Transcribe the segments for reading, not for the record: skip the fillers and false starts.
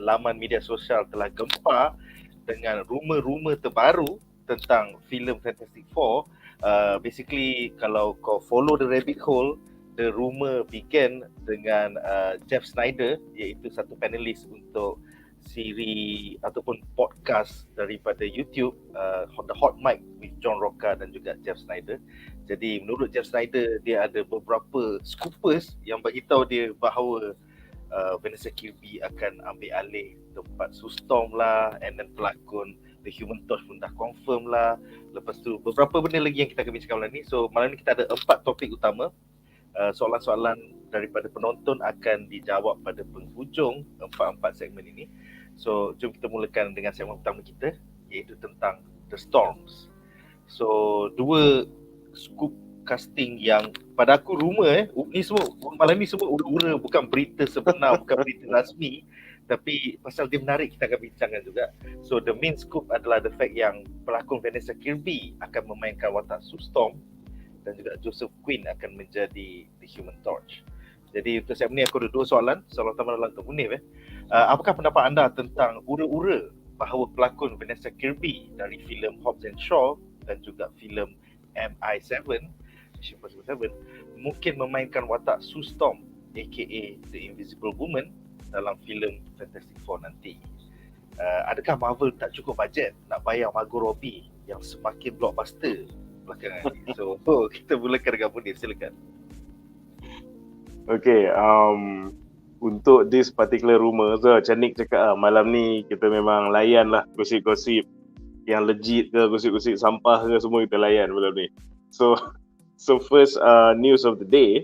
laman media sosial telah gempar dengan rumor-rumor terbaru tentang filem Fantastic Four. Basically, kalau kau follow the rabbit hole, the rumor began dengan Jeff Snyder, iaitu satu panelis untuk siri ataupun podcast daripada YouTube, The Hot Mic with John Roca dan juga Jeff Snyder. Jadi menurut Jeff Snyder, dia ada beberapa scoopers yang bagi tahu dia bahawa Vanessa Kirby akan ambil alih tempat Sue Storm lah, and then pelakon The Human Torch pun dah confirm lah. Lepas tu beberapa benda lagi yang kita akan bincangkan malam ni. So malam ni kita ada 4 topik utama. Soalan-soalan daripada penonton akan dijawab pada penghujung 4 segmen ini. So jom kita mulakan dengan segmen pertama kita, iaitu tentang The Storms. So 2 scoop casting yang pada aku rumor ni semua malam ni semua ura-ura, bukan berita sebenar, bukan berita rasmi, tapi pasal dia menarik kita akan bincangkan juga. So the main scoop adalah the fact yang pelakon Vanessa Kirby akan memainkan watak Sue Storm dan juga Joseph Quinn akan menjadi The Human Torch. Jadi untuk segmen ni aku ada 2 soalan. Soalan pertama adalah untuk Munif. Apakah pendapat anda tentang ura-ura bahawa pelakon Vanessa Kirby dari filem Hobbs and Shaw dan juga filem MI7 mungkin memainkan watak Sue Storm aka The Invisible Woman dalam filem Fantastic Four nanti? Adakah Marvel tak cukup bajet nak bayar Margot Robbie yang semakin blockbuster belakangan ni? So kita mulakan dengan Munif, silakan. Okay, untuk this particular rumor, so macam Nick cakap malam ni kita memang layan lah gosip-gosip yang legit ke, gosip-gosip sampah ke, semua kita layan malam ni. So first news of the day,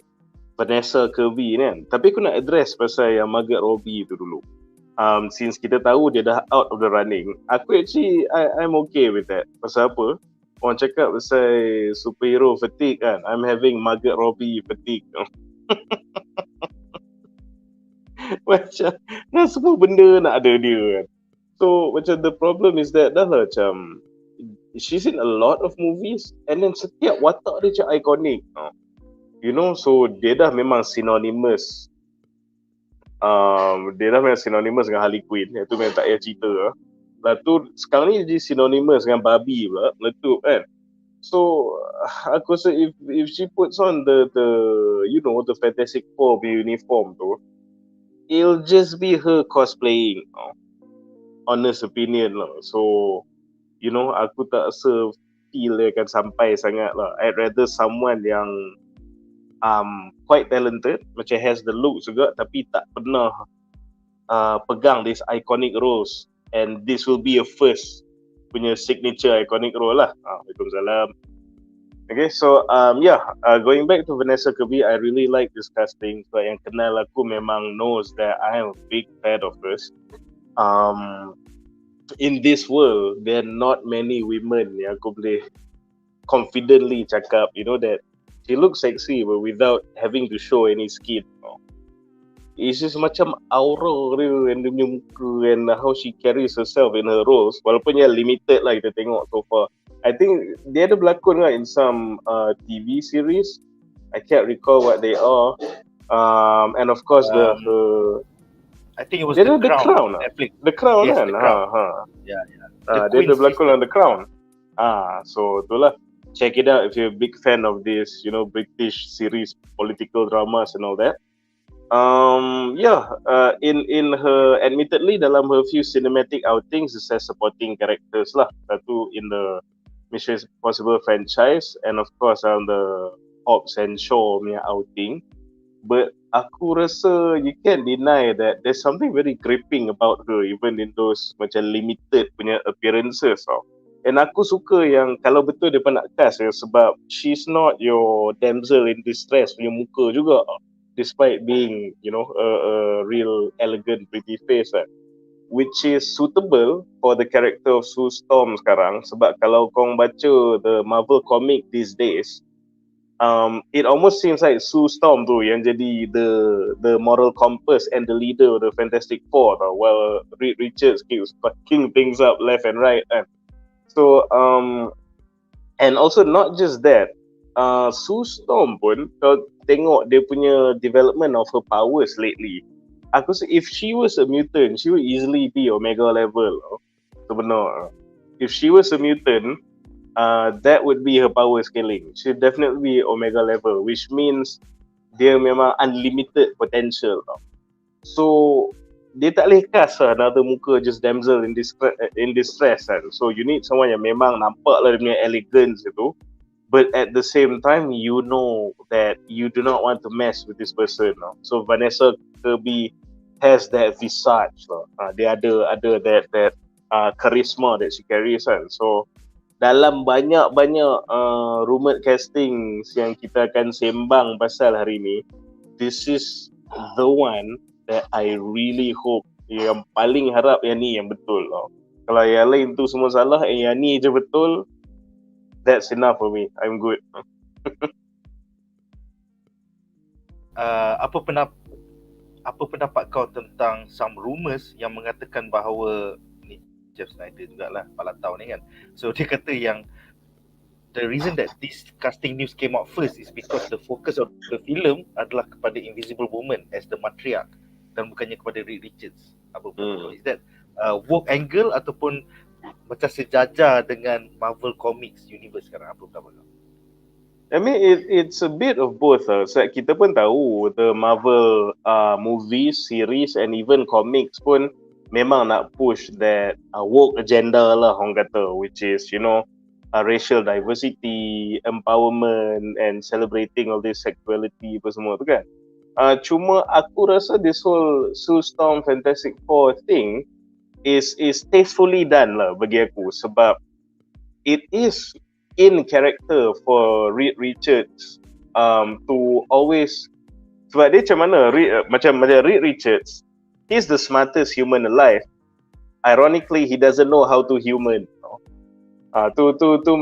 Vanessa Kirby ni kan. Tapi aku nak address pasal yang Margot Robbie tu dulu. Since kita tahu dia dah out of the running, aku actually I'm okay with that. Pasal apa? Orang cakap pasal superhero fatigue kan. I'm having Margot Robbie fatigue. Macam nah, semua benda nak ada dia kan. So macam the problem is that dah lah macam she's in a lot of movies and then setiap watak dia macam iconic. You know, so dia dah memang synonymous. Dia dah memang synonymous dengan Harley Quinn. Itu memang tak payah cerita lah. Lepas tu sekarang ni dia synonymous dengan Barbie pula, meletup kan. So aku rasa if she puts on the you know, the Fantastic Four uniform tu, it'll just be her cosplaying. Honest opinion lah. So you know, aku tak rasa feel dia akan sampai sangat lah. I'd rather someone yang quite talented, macam has the look juga, tapi tak pernah pegang this iconic roles, and this will be a first punya signature iconic role lah. Waalaikumsalam. Okay, so going back to Vanessa Kirby, I really like this casting. So yang kenal aku memang knows that I am a big fan of hers. In this world, there are not many women yang aku boleh confidently cakap, you know, that she looks sexy but without having to show any skin. It's just macam aura dia and dia punya muka and how she carries herself in her roles. Walaupun yang limited lah kita tengok so far. I think dia ada berlakon lah in some TV series. I can't recall what they are. And of course the I think it was The Crown. Netflix. The Crown yes, kan? Yeah. Dia ada berlakon on The Crown. So itulah. Check it out if you're a big fan of this, you know, British series, political dramas and all that. In her, admittedly dalam her few cinematic outings as supporting characters lah. Satu in the Mission Impossible franchise and of course on the Hobbs and Shaw punya outing. But aku rasa you can't deny that there's something very gripping about her even in those macam limited punya appearances tau. And aku suka yang kalau betul dia nak cast ya, sebab she's not your damsel in distress punya muka juga, despite being, you know, a real elegant pretty face kan. Which is suitable for the character of Sue Storm sekarang. Sebab kalau kau baca the Marvel comic these days, it almost seems like Sue Storm tu yang jadi the moral compass and the leader of the Fantastic Four tau, while Reed Richards keeps fucking things up left and right kan. So and also not just that, Sue Storm pun kau tengok dia punya development of her powers lately, aku rasa if she was a mutant, she would easily be Omega level. Sebenar. If she was a mutant, that would be her power scaling. She'd definitely be Omega level, which means dia memang unlimited potential. So dia tak boleh cast another muka just damsel in distress kan. So you need someone yang memang nampak lah dia punya elegance itu, but at the same time you know that you do not want to mess with this person. So Vanessa Kirby has that visage lah. Dia ada that charisma that she carries kan. So dalam banyak-banyak rumored castings yang kita akan sembang pasal hari ni, this is the one that I really hope, yang paling harap yang ni yang betul. Kalau yang lain tu semua salah, yang ni je betul, that's enough for me. I'm good. Apa pendapat kau tentang some rumours yang mengatakan bahawa ni Jeff Snyder jugalah, kepala tahun ni kan. So dia kata yang the reason that this casting news came out first is because the focus of the film adalah kepada Invisible Woman as the matriarch dan bukannya kepada Reed Richards. Apa betul? Is that woke angle ataupun macam sejajar dengan Marvel Comics universe sekarang? Apa pendapat kau? I mean, it's a bit of both. So kita pun tahu the Marvel movies, series and even comics pun memang nak push that woke agenda lah orang kata, which is, you know, racial diversity, empowerment and celebrating all this sexuality apa semua tu kan. Cuma aku rasa this whole Sue Storm Fantastic Four thing is tastefully done lah bagi aku, sebab it is in character for Reed Richards to always, sebab dia macam mana macam Reed Richards, he's the smartest human alive, ironically he doesn't know how to human. Tu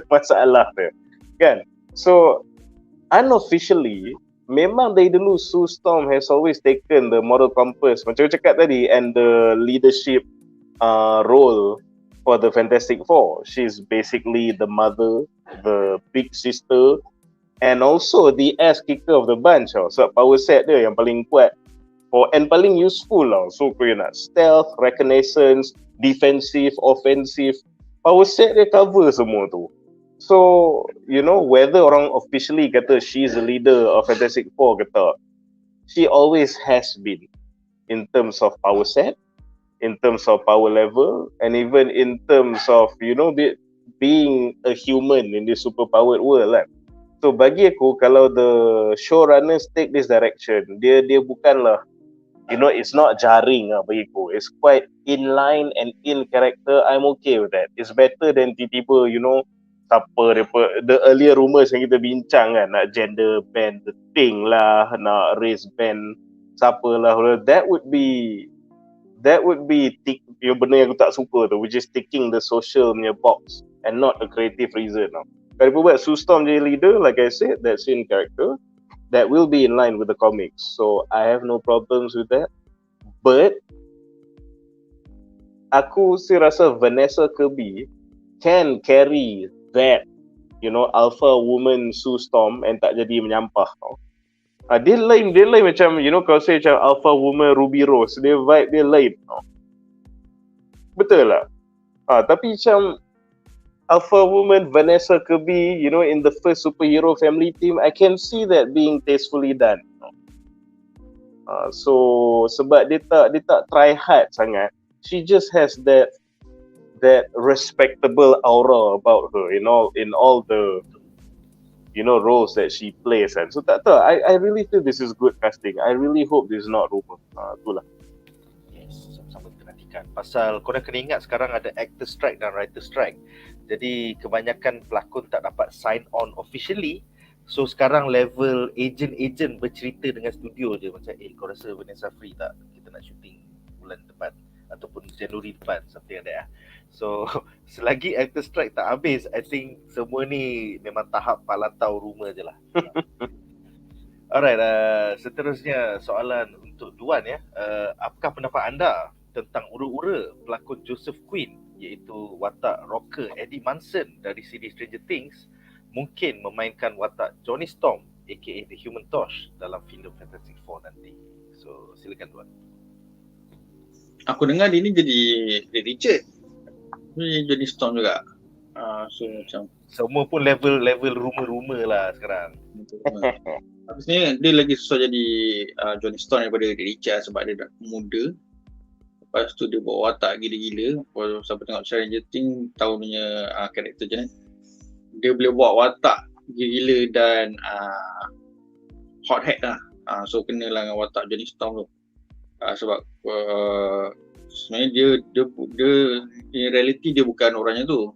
masalah dia kan. So unofficially memang dari dulu Sue Storm has always taken the moral compass macam cakap tadi, and the leadership role for the Fantastic Four. She's basically the mother, the big sister, and also the ass kicker of the bunch. So power set dia yang paling kuat and paling useful lah. So kau nak stealth, reconnaissance, defensive, offensive, power set dia cover semua tu. So, you know, whether orang officially kata she's the leader of Fantastic Four ke tak, she always has been, in terms of power set, in terms of power level, and even in terms of, you know, being a human in this superpowered world lah. So bagi aku, kalau the showrunners take this direction, dia bukanlah, you know, it's not jarring lah bagi aku. It's quite in line and in character. I'm okay with that. It's better than tiba-tiba, you know, the earlier rumours yang kita bincang kan, nak gender ban the thing lah, nak race ban siapa lah. That would be yang benda yang aku tak suka tu, which is ticking the social punya box and not a creative reason. Kalau dia buat Sue Storm jadi leader, like I said, that's in character, that will be in line with the comics, so I have no problems with that. But aku sih rasa Vanessa Kirby can carry that, you know, alpha woman Sue Storm and tak jadi menyampah. Dia lain macam, you know, kalau saya macam alpha woman Ruby Rose, dia vibe dia lain. Betul lah. Tapi macam alpha woman Vanessa Kirby, you know, in the first superhero family team, I can see that being tastefully done. So sebab dia tak try hard sangat, she just has that respectable aura about her in all the, you know, roles that she plays. And so I really feel this is good casting. I really hope this is not rumor. Itulah. Yes, sama-sama kita nantikan. Pasal korang kena ingat sekarang ada actor strike dan writer strike. Jadi kebanyakan pelakon tak dapat sign on officially. So sekarang level agent bercerita dengan studio je macam, kau rasa Vanessa free tak? Kita nak shooting bulan depan ataupun Januari depan, something like that. So selagi actor strike tak habis, I think semua ni memang tahap palatau rumor je lah. Alright, seterusnya soalan untuk Duan ya. Apakah pendapat anda tentang ura-ura pelakon Joseph Quinn, iaitu watak rocker Eddie Munson dari siri Stranger Things, mungkin memainkan watak Johnny Storm aka The Human Torch dalam filem Fantastic Four nanti? So silakan Duan. Aku dengar dia ni jadi Richard. Ni jadi Storm juga. So macam Semua pun level rumor lah sekarang. Tapi sebenarnya dia lagi susah jadi Johnny Storm daripada Richard sebab dia dah muda. Lepas tu dia bawa watak gila-gila. Kalau siapa tengok Stranger Things tahu punya karakter je ni. Dia boleh buat watak gila-gila dan hot head lah. So kenalah dengan watak Johnny Storm tu. Sebab sebenarnya dia in reality dia bukan orangnya tu.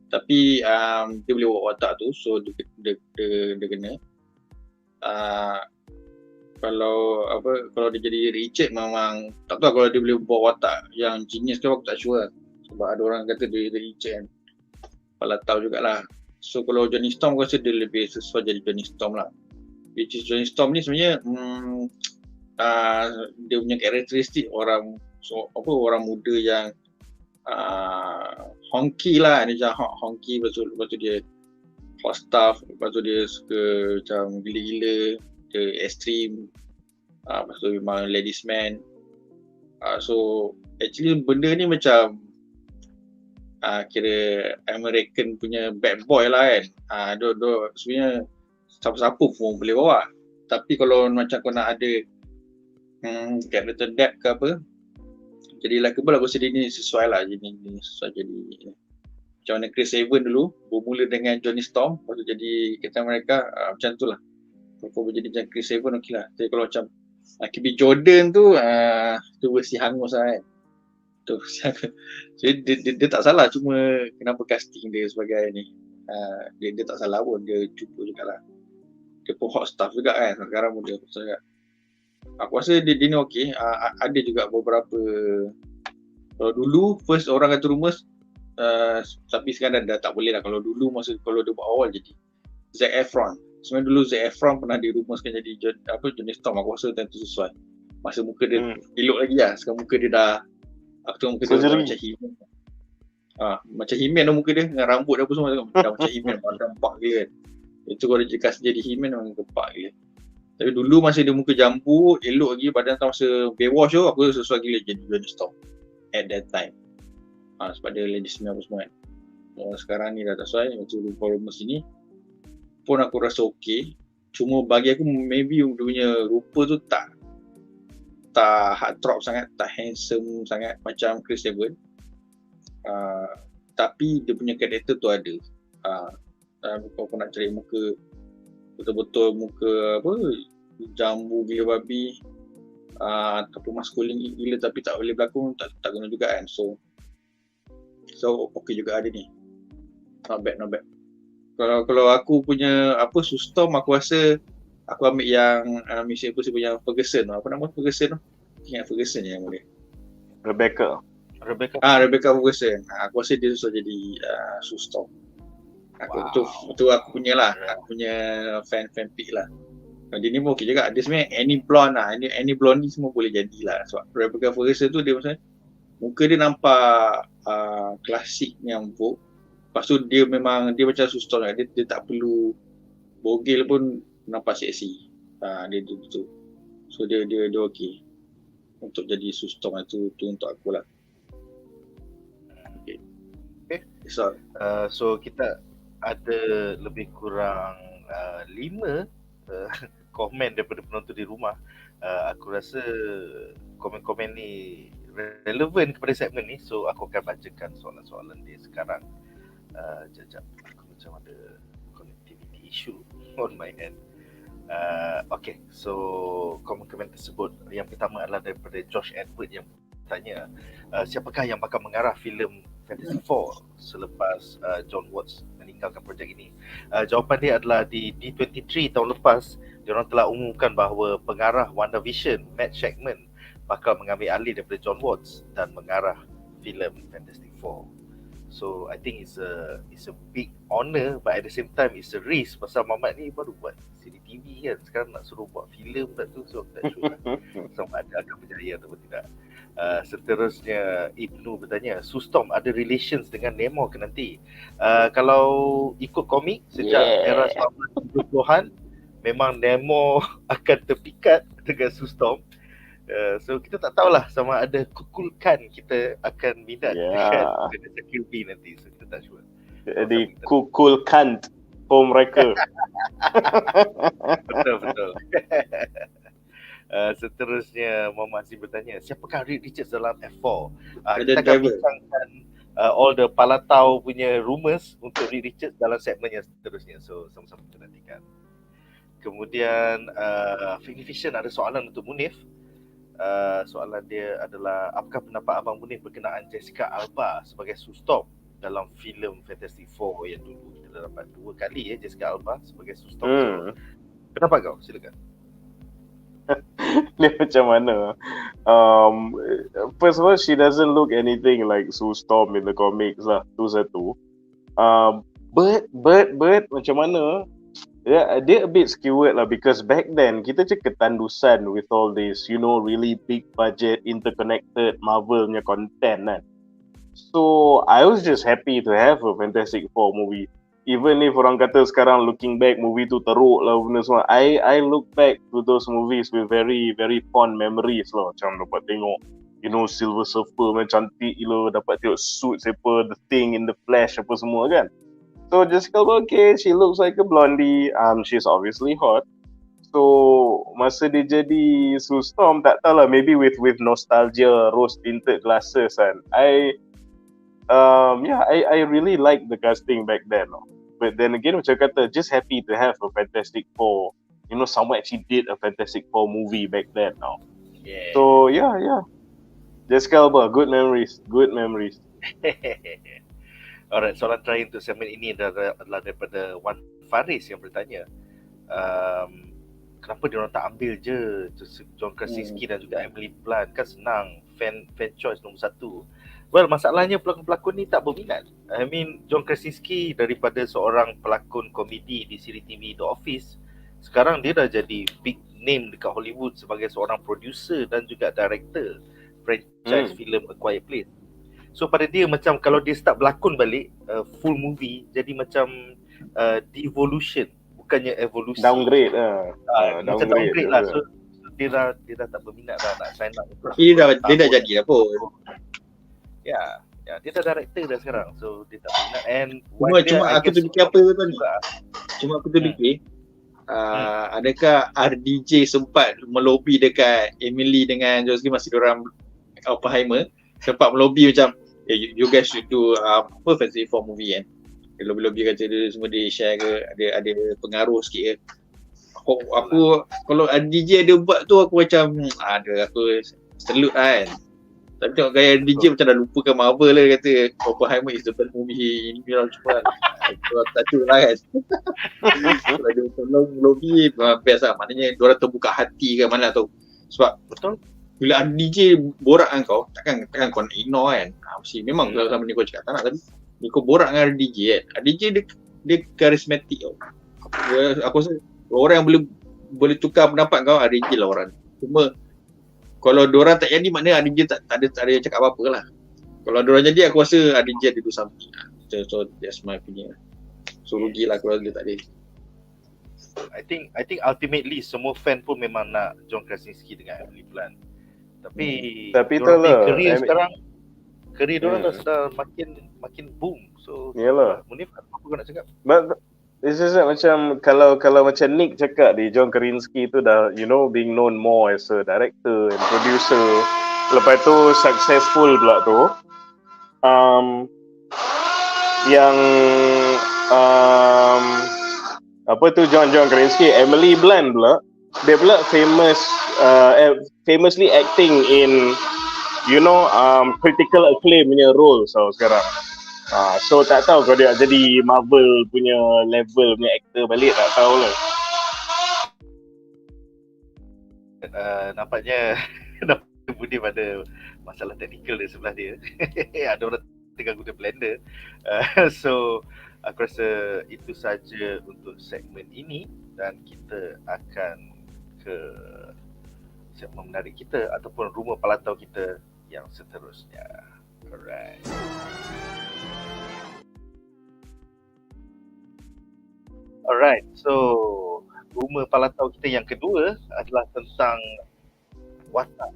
Tapi dia boleh buat watak tu, so dia kena. Kalau dia jadi Richard memang tak tahu kalau dia boleh buat watak yang genius ke aku tak sure. Sebab ada orang kata dia Richard kan. Kepala tahu jugalah. So kalau Johnny Storm aku rasa dia lebih sesuai jadi Johnny Storm lah. Which is Johnny Storm ni sebenarnya dia punya karakteristik orang muda yang honky lah, dia macam honky, lepas tu dia hot stuff, lepas tu dia suka macam gila-gila, dia ekstrim, lepas tu memang ladies man. So actually benda ni macam kira American punya bad boy lah kan. Sebenarnya siapa-siapa pun boleh bawa. Tapi kalau macam kau nak ada character depth ke apa, jadi likeable aku rasa dia ni sesuai lah, jadi sesuai jadi macam mana Chris Evans dulu bermula dengan Johnny Storm, lepas tu jadi Captain America, macam tu lah. Kalau kau jadi macam Chris Evans okey lah. Tapi kalau macam Kirby Jordan tu versi hangus lah kan tu. Jadi dia tak salah, cuma kenapa casting dia sebagai ni, dia tak salah pun, dia cuba jugalah. Dia pun hot stuff juga kan, sekarang pun dia juga. Aku rasa dia ni okey. Ada juga beberapa, kalau dulu first orang kata rumours, tapi sekarang dah tak boleh lah. Kalau dulu kalau dia buat awal jadi Zac Efron. Sebenarnya dulu Zac Efron pernah dirumuskan jadi Johnny Storm. Aku rasa tentu sesuai. Masa muka dia elok lagi lah. Sekarang muka dia dah, aku tengok muka dia macam He-Man. Macam He-Man dah muka dia dengan rambut dia apa semua dah macam He-Man, badan empak gila kan. Itu kalau dia kasih jadi He-Man memang kepak gila. Tapi dulu masa dia muka jambu, elok lagi badan tak masa Baywatch tu, aku rasa sesuai gila jadi Johnny Storm at that time. Sebab dia ladies man apa semua kan. Sekarang ni dah tak sesuai, macam dulu followers ni pun aku rasa okey. Cuma bagi aku maybe dia punya rupa tu tak heartthrob sangat, tak handsome sangat macam Chris Evans. Tapi dia punya karakter tu ada. Kau nak cari muka betul-betul muka jambu gila babi, ataupun maskulin gila tapi tak boleh berlakon, tak guna juga kan. So okey juga ada ni. Not bad. Kalau aku punya Sustorm, aku rasa aku ambil yang Mission Impossible yang Ferguson. Apa nama Ferguson tu? Ingat Ferguson je yang boleh. Rebecca Ferguson. Aku rasa dia susah jadi Sustorm. Itu aku punya lah. Aku punya fan pick lah. Dia ni pun okey juga. Dia sebenarnya any blonde lah. Any blonde ni semua boleh jadilah. Sebab Rebecca Ferguson tu dia maksudnya muka dia nampak klasik ni yang empuk. Lepas tu dia macam Sustorm lah. Dia tak perlu bogel pun nampak seksi. Dia betul. So dia okey untuk jadi Sustorm. Itu untuk aku lah. Okay. So kita ada lebih kurang 5 komen daripada penonton di rumah. Aku rasa komen-komen ni relevan kepada segmen ni, so aku akan bacakan soalan-soalan dia sekarang. Jap, aku macam ada connectivity issue on my end. Okay, so komen-komen tersebut yang pertama adalah daripada Josh Edward yang bertanya, siapakah yang bakal mengarah filem Fantasy 4 selepas John Watts meninggalkan projek ini? Jawapan dia adalah di D23 tahun lepas, diorang telah umumkan bahawa pengarah WandaVision, Matt Shakman, bakal mengambil alih daripada John Watts dan mengarah filem Fantastic Four. So I think it's a big honor, but at the same time it's a risk, pasal Mamat ni baru buat siri TV kan, sekarang nak suruh buat filem tak tu, so tak sure lah sama ada akan berjaya atau tidak. Seterusnya Ibnu bertanya, Sustorm ada relations dengan Nemo ke nanti? Kalau ikut komik sejak era 1970-an, memang Nemo akan terpikat dengan Sustorm. So kita tak tahulah sama ada kukulkan kita akan minat dengan Vanessa Kirby nanti. So kita tak sure. Jadi kukulkan for mereka. Betul. Seterusnya Muhammad Azim bertanya, siapakah Reed Richards dalam F4? Kita akan bincangkan all the palatau punya rumors untuk Reed Richards dalam segmen yang seterusnya. So sama-sama kita nantikan. Kemudian Fake Fiction ada soalan untuk Munif. Soalan dia adalah, apakah pendapat Abang Munif berkenaan Jessica Alba sebagai Sue Storm dalam filem Fantastic Four yang dulu kita dah dapat 2 kali Jessica Alba sebagai Sue Storm. So, pendapat kau? Silakan. Ni macam mana? First of all, she doesn't look anything like Sue Storm in the comics lah. Tu satu. But macam mana? Dia a bit skewed lah, because back then kita je ketandusan with all this, really big budget interconnected Marvel punya content kan. So I was just happy to have a Fantastic Four movie. Even if orang kata sekarang looking back movie tu teruk lah benda semua, I look back to those movies with very very fond memories lah. Macam dapat tengok Silver Surfer macam cantik gila, dapat tengok suit siapa, The Thing in the Flash apa semua kan. So Jessica Alba, okay, she looks like a blondie. She's obviously hot. So masa dia jadi Sue Storm, tak tahulah, maybe with nostalgia, rose tinted glasses kan. I really like the casting back then. But then again, macam kata, just happy to have a Fantastic Four. Someone actually did a Fantastic Four movie back then now. Yeah. So yeah. Jessica Alba, good memories. Alright, soalan terakhir untuk segmen ini adalah daripada Wan Faris yang bertanya, kenapa diorang tak ambil je John Krasinski dan juga Emily Blunt? Kan senang, fan choice nombor 1. Well, masalahnya pelakon-pelakon ni tak berminat. I mean, John Krasinski daripada seorang pelakon komedi di siri TV The Office, sekarang dia dah jadi big name dekat Hollywood sebagai seorang producer dan juga director franchise filem A Quiet Place. So pada dia, macam kalau dia start berlakon balik full movie, jadi macam devolution, bukannya evolusi. Downgrade macam downgrade lah. So dia dah tak berminat dah nak sign up. Dia dah jadi apa? Ya, dia dah director dah sekarang. So dia tak berminat. And cuma aku terfikir apa tadi? Cuma aku terfikir adakah RDJ sempat melobi dekat Emily dengan Jocelyn masa diorang Oppenheimer, sempat melobi macam you guys should do Fantastic Four movie kan. Dia lobby kata dia semua dia share ke, ada pengaruh sikit ke. Aku kalau DJ ada buat tu aku macam aku selut kan. Tapi tengok gaya DJ macam dah lupakan Marvel lah, kata Oppenheimer is the best movie ini lah, cuma aku tak tahu lah kan. Kalau dia tolong lobby best lah, maknanya diorang terbuka hati kan, mana tahu. Sebab betul bila DJ borak dengan kau, takkan kau nak ignore kan. Mesti memang kalau sama ni kau cakap tak nak, tapi ni kau borak dengan DJ kan. DJ dia karismatik tau. Aku rasa orang yang boleh tukar pendapat kau, DJ lah orang. Cuma kalau diorang tak jadi, maknanya DJ tak ada cakap apa-apa lah. Kalau diorang jadi, aku rasa DJ ada do something lah. So that's my opinion. So rugilah kalau dia tak ada. I think ultimately semua fan pun memang nak John Krasinski dengan Emily Blunt. Tapi itulah career sekarang, career diorang dah sudah makin boom. So yalah. Munif, apa kau nak cakap? But it's just macam kalau macam Nick cakap di John Krasinski tu dah being known more as a director and producer. Lepas tu successful pula tu. Yang apa tu John Krasinski, Emily Blunt pula, dia pula famously acting in critical acclaim punya role sekarang. So tak tahu kalau dia jadi Marvel punya level punya actor balik, tak tahu lah. Nampaknya Budi pada masalah teknikal di sebelah dia. Ada orang tengah guna blender. So aku rasa itu saja untuk segmen ini, dan kita akan ke segmen menarik kita ataupun rumah palatau kita yang seterusnya. Alright. Alright, so rumah palatau kita yang kedua adalah tentang watak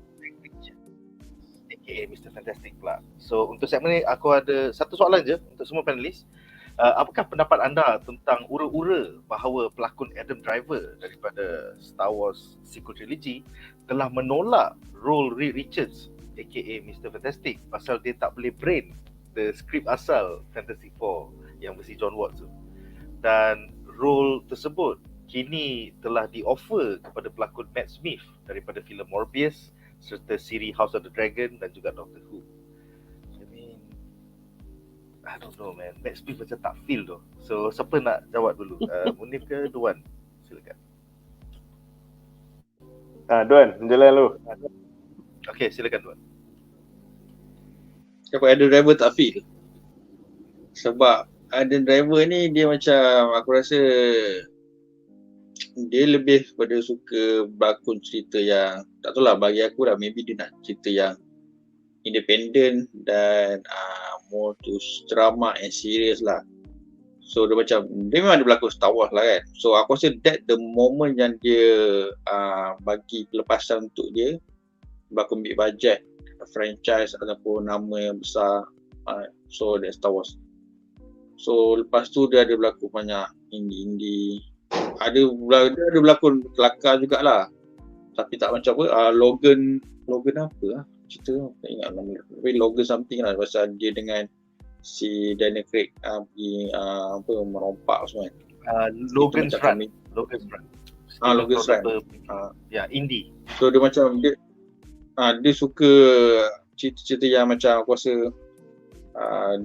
aka Mr. Fantastic pula. So untuk segmen ni aku ada satu soalan je untuk semua panelis. Apakah pendapat anda tentang ura-ura bahawa pelakon Adam Driver daripada Star Wars sequel trilogy telah menolak role Reed Richards aka Mr. Fantastic pasal dia tak boleh brain the script asal Fantastic Four yang versi John Watts tu. Dan role tersebut kini telah di-offer kepada pelakon Matt Smith daripada filem Morbius serta siri House of the Dragon dan juga Doctor Who. I don't know man, Matt Smith macam tak feel tu. So siapa nak jawab dulu? Munif ke Duan? Silakan. Duan, jalan lu. Okay, silakan Duan. Kenapa Adam Driver tak feel? Sebab Adam Driver ni dia macam, aku rasa dia lebih pada suka berlakon cerita yang, tak tahu lah, bagi aku lah, maybe dia nak cerita yang independent dan more to drama and serious lah. So dia macam, dia memang ada berlakon Star Wars lah kan. So aku rasa that the moment yang dia bagi pelepasan untuk dia berlakon big budget franchise ataupun nama yang besar, so that's Star Wars. So lepas tu dia ada berlakon banyak indie-indie, dia ada berlakon kelakar jugalah, tapi tak macam apa, Logan apa lah cerita tu, tak ingat nama dia, tapi Logan something lah, pasal dia dengan si Daniel Craig pergi merompak semua kan. Logan's Run. Logan's Run. Ya, indie. So dia macam dia suka cerita-cerita yang macam aku rasa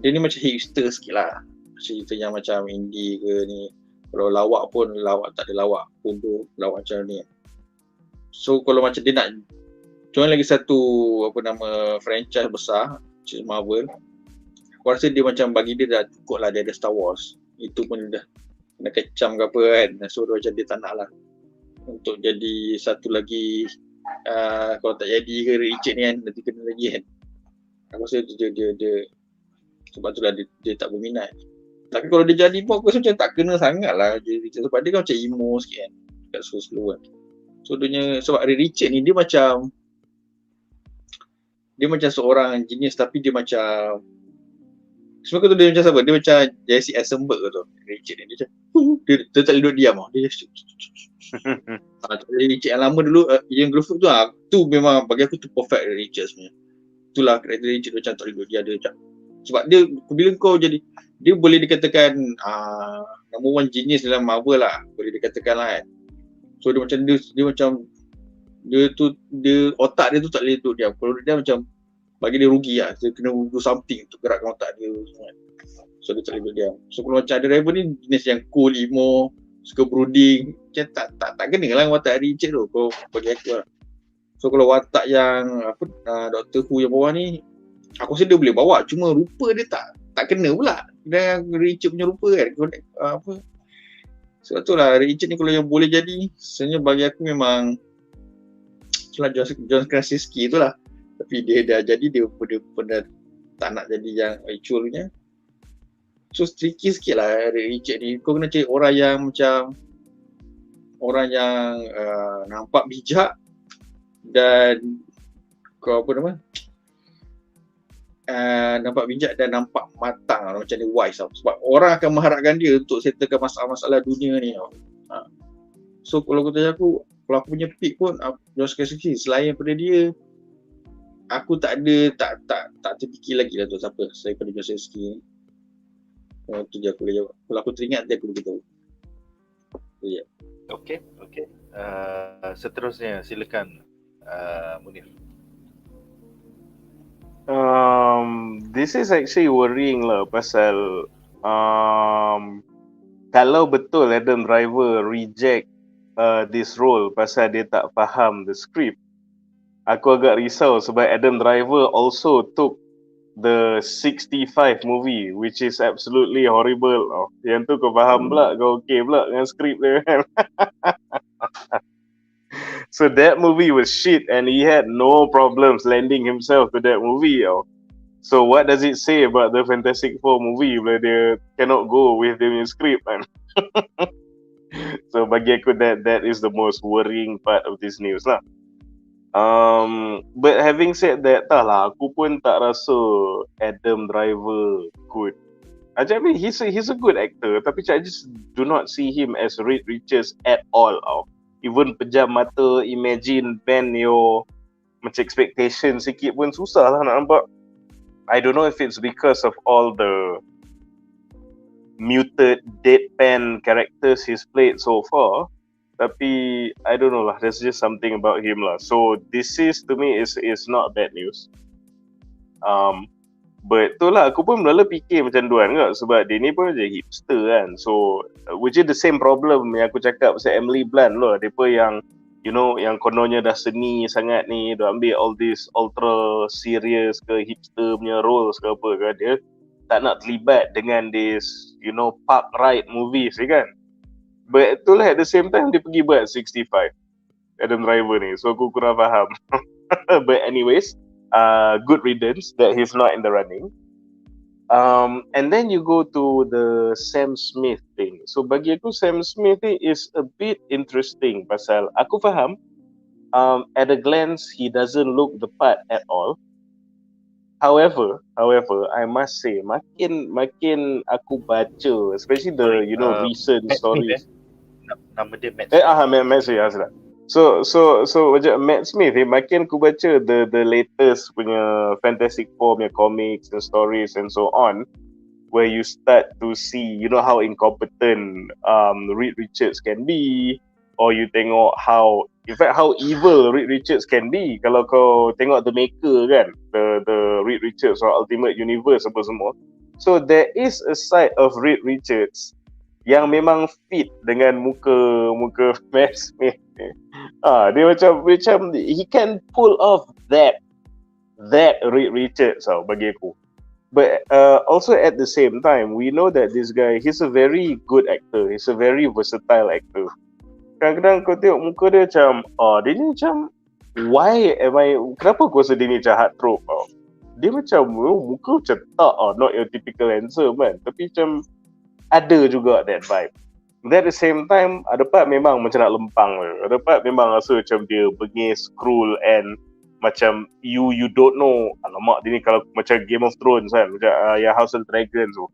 dia ni macam hipster sikit lah, cerita yang macam indie ke ni. Kalau lawak pun tak ada lawak pun tu, lawak macam ni. So kalau macam dia nak join lagi satu franchise besar Marvel, aku rasa dia macam, bagi dia dah cukup lah, dia ada Star Wars, itu pun dah kena kecam ke apa kan. So dia macam dia tak nak lah untuk jadi satu lagi, kalau tak jadi ke Richard ni kan, nanti kena lagi kan. Aku rasa dia sebab tu lah dia tak berminat. Tapi kalau dia jadi pun aku rasa macam tak kena sangat lah Richard, sebab dia kan macam emo sikit kan kat slow-slow kan. So sebab Richard ni dia macam seorang genius, tapi dia macam sebab tu dia macam siapa? Dia macam Jesse Eisenberg tu, Richard ni. Dia macam dia tak duduk diam tau. Dia just Richard yang lama dulu, yang Gruffudd tu memang bagi aku tu perfect Richard sebenarnya. Itulah karakter Richard macam tak duduk dia, macam sebab dia, bila kau jadi, dia boleh dikatakan number one genius dalam Marvel lah, boleh dikatakan lah kan. So dia macam dia otak dia tu tak boleh duduk diam. Kalau dia macam, bagi dia rugi lah, dia kena do something untuk gerakkan otak dia semua. So dia tak boleh duduk diam. So kalau macam ada Driver ni jenis yang cool, emo, suka brooding, macam tak kena lah watak Richard tu kalau bagi aku lah. So kalau watak yang Doctor Who yang bawah ni, aku rasa dia boleh bawa, cuma rupa dia tak kena pula dengan Richard punya rupa kan. Sebab tu lah Richard ni kalau yang boleh jadi, sebenarnya bagi aku memang John Krasinski tu lah. Tapi dia dah jadi, dia pernah tak nak jadi yang actual punya. So tricky sikit lah Richard ni. Kau kena cari orang yang macam, orang yang nampak bijak dan nampak bijak dan nampak matang lah, macam dia wise tau. Sebab orang akan mengharapkan dia untuk settlekan masalah-masalah dunia ni tau. So kalau aku tanya aku, kalau aku punya pick pun John Krasinski, selain daripada dia, aku tak terfikir lagi lah tu siapa selain daripada John Krasinski. Tu je aku boleh jawab. Kalau aku teringat, dia aku beritahu. Ya. Okay. Seterusnya silakan Munif. This is actually worrying lah, pasal kalau betul Adam Driver reject this role pasal dia tak faham the script, aku agak risau sebab Adam Driver also took the 65 movie, which is absolutely horrible. Yang tu kau faham pula, kau okay pula dengan skrip dia kan. So that movie was shit and he had no problems landing himself to that movie. So what does it say about the Fantastic Four movie bila dia cannot go with the script kan? So bagi aku that is the most worrying part of this news lah. But having said that, tak lah, aku pun tak rasa Adam Driver good. I mean, he's a good actor, tapi I just do not see him as Reed Richards at all. Even pejam mata, imagine band your macam expectation sikit pun susah lah nak nampak. I don't know if it's because of all the muted deadpan characters he's played so far, tapi I don't know lah, there's just something about him lah. So this is to me is not bad news. But tu lah, aku pun mula fikir macam Duan kot, sebab dia ni pun macam hipster kan. So which is the same problem yang aku cakap pasal Emily Blunt lah. Dia pun yang you know, yang kononnya dah seni sangat ni, dia ambil all this ultra serious ke hipster punya roles ke apa ke, dia tak nak terlibat dengan this, you know, park ride movies ni kan. But itulah at the same time dia pergi buat 65 Adam Driver ni, so aku kurang faham. But anyways, good riddance that he's not in the running. And then you go to the Sam Smith thing. So bagi aku Sam Smith ni is a bit interesting pasal aku faham at a glance he doesn't look the part at all. However, I must say makin aku baca, especially the recent Matt stories. Smith, nama dia Matt Matt Smith asal. So macam Matt Smith makin aku baca the latest punya Fantastic Four punya comics and stories and so on, where you start to see, you know, how incompetent Reed Richards can be, or you tengok how evil Reed Richards can be kalau kau tengok The Maker kan, the Reed Richards or Ultimate Universe apa semua. So there is a side of Reed Richards yang memang fit dengan muka Matt Smith. Dia macam he can pull off that Reed Richards bagi aku. But also at the same time, we know that this guy, he's a very good actor. He's a very versatile actor. Kadang-kadang kau tengok muka dia macam, dia ni macam, kenapa aku rasa dia ni macam heartthrob dia macam, muka macam tak, not your typical handsome kan. Tapi macam, ada juga that vibe. But at the same time, ada part memang macam nak lempang. Ada part memang rasa macam dia bengis, cruel and macam you don't know. Alamak, dia ni kalau macam Game of Thrones kan, macam yang House of Dragons tu.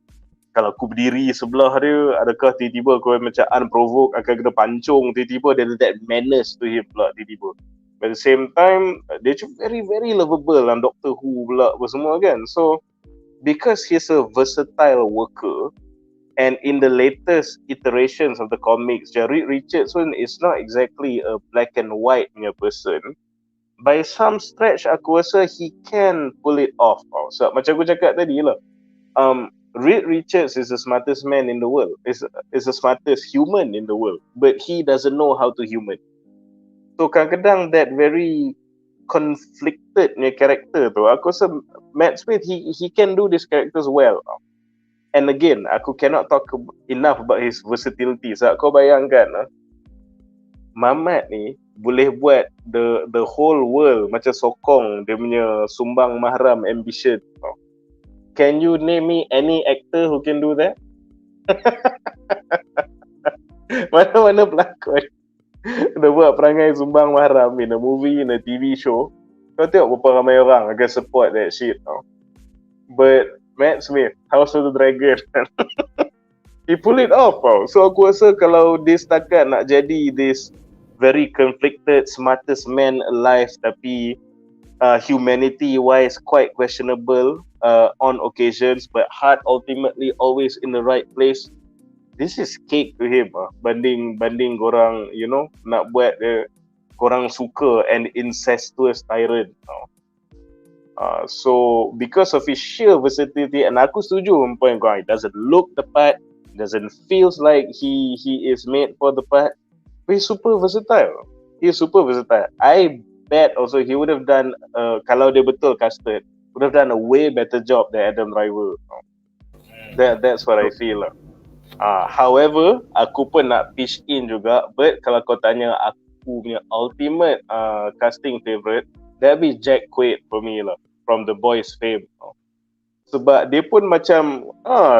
Kalau aku berdiri sebelah dia, adakah tiba-tiba aku macam unprovoked akan kena pancung tiba-tiba, dia ada that menace to him pula tiba-tiba. But at the same time, dia very very lovable dalam Doctor Who pula apa semua kan. So because he's a versatile worker, and in the latest iterations of the comics, Reed Richards is not exactly a black and white punya person. By some stretch, aku rasa he can pull it off. So macam aku cakap tadi lah, Reed Richards is the smartest man in the world, is the smartest human in the world, but he doesn't know how to human. So kadang-kadang that very conflicted punya character tu, aku rasa Matt Smith he can do these characters well. And again, aku cannot talk enough about his versatility. So kau bayangkan Mamat ni boleh buat the whole world macam sokong dia punya sumbang mahram ambition. Can you name me any actor who can do that? Mana-mana pelakon dia buat perangai sumbang mahram in a movie, in a TV show. Kau tengok berapa ramai orang akan support that shit. But Matt Smith, House of the Dragon, he pull it off. So aku rasa kalau dia setakat nak jadi this very conflicted, smartest man alive, tapi humanity wise quite questionable on occasions, but heart ultimately always in the right place, this is cake to him. Banding korang, you know, nak buat korang suka an incestuous tyrant. So because of his sheer versatility, and aku setuju point kau, it doesn't look the part, doesn't feels like he is made for the part, but he's super versatile. I bet also he would have done, kalau dia betul casted, would have done a way better job than Adam Driver. That's what I feel. However, aku pun nak pitch in juga, but kalau kau tanya aku punya ultimate casting favourite, that be Jack Quaid for me lah, from The Boys fame. Sebab dia pun macam,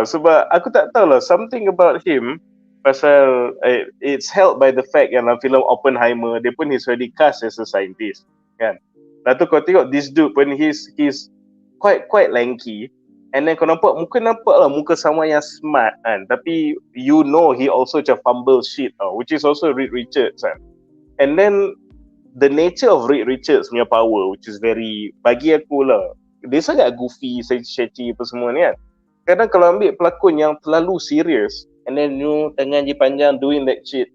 sebab aku tak tahu lah, something about him, pasal it's held by the fact yang dalam filem Oppenheimer, dia pun is already cast as a scientist. kan. Lepas tu kau tengok this dude pun he's quite lanky, and then kau nampak muka sama yang smart kan, tapi you know he also macam fumble shit which is also Reed Richards kan. And then the nature of Reed Richards punya power, which is very, bagi aku lah, dia sangat goofy, sketchy apa semua ni kan. Kadang kalau ambil pelakon yang terlalu serious, and then tangan je panjang doing that shit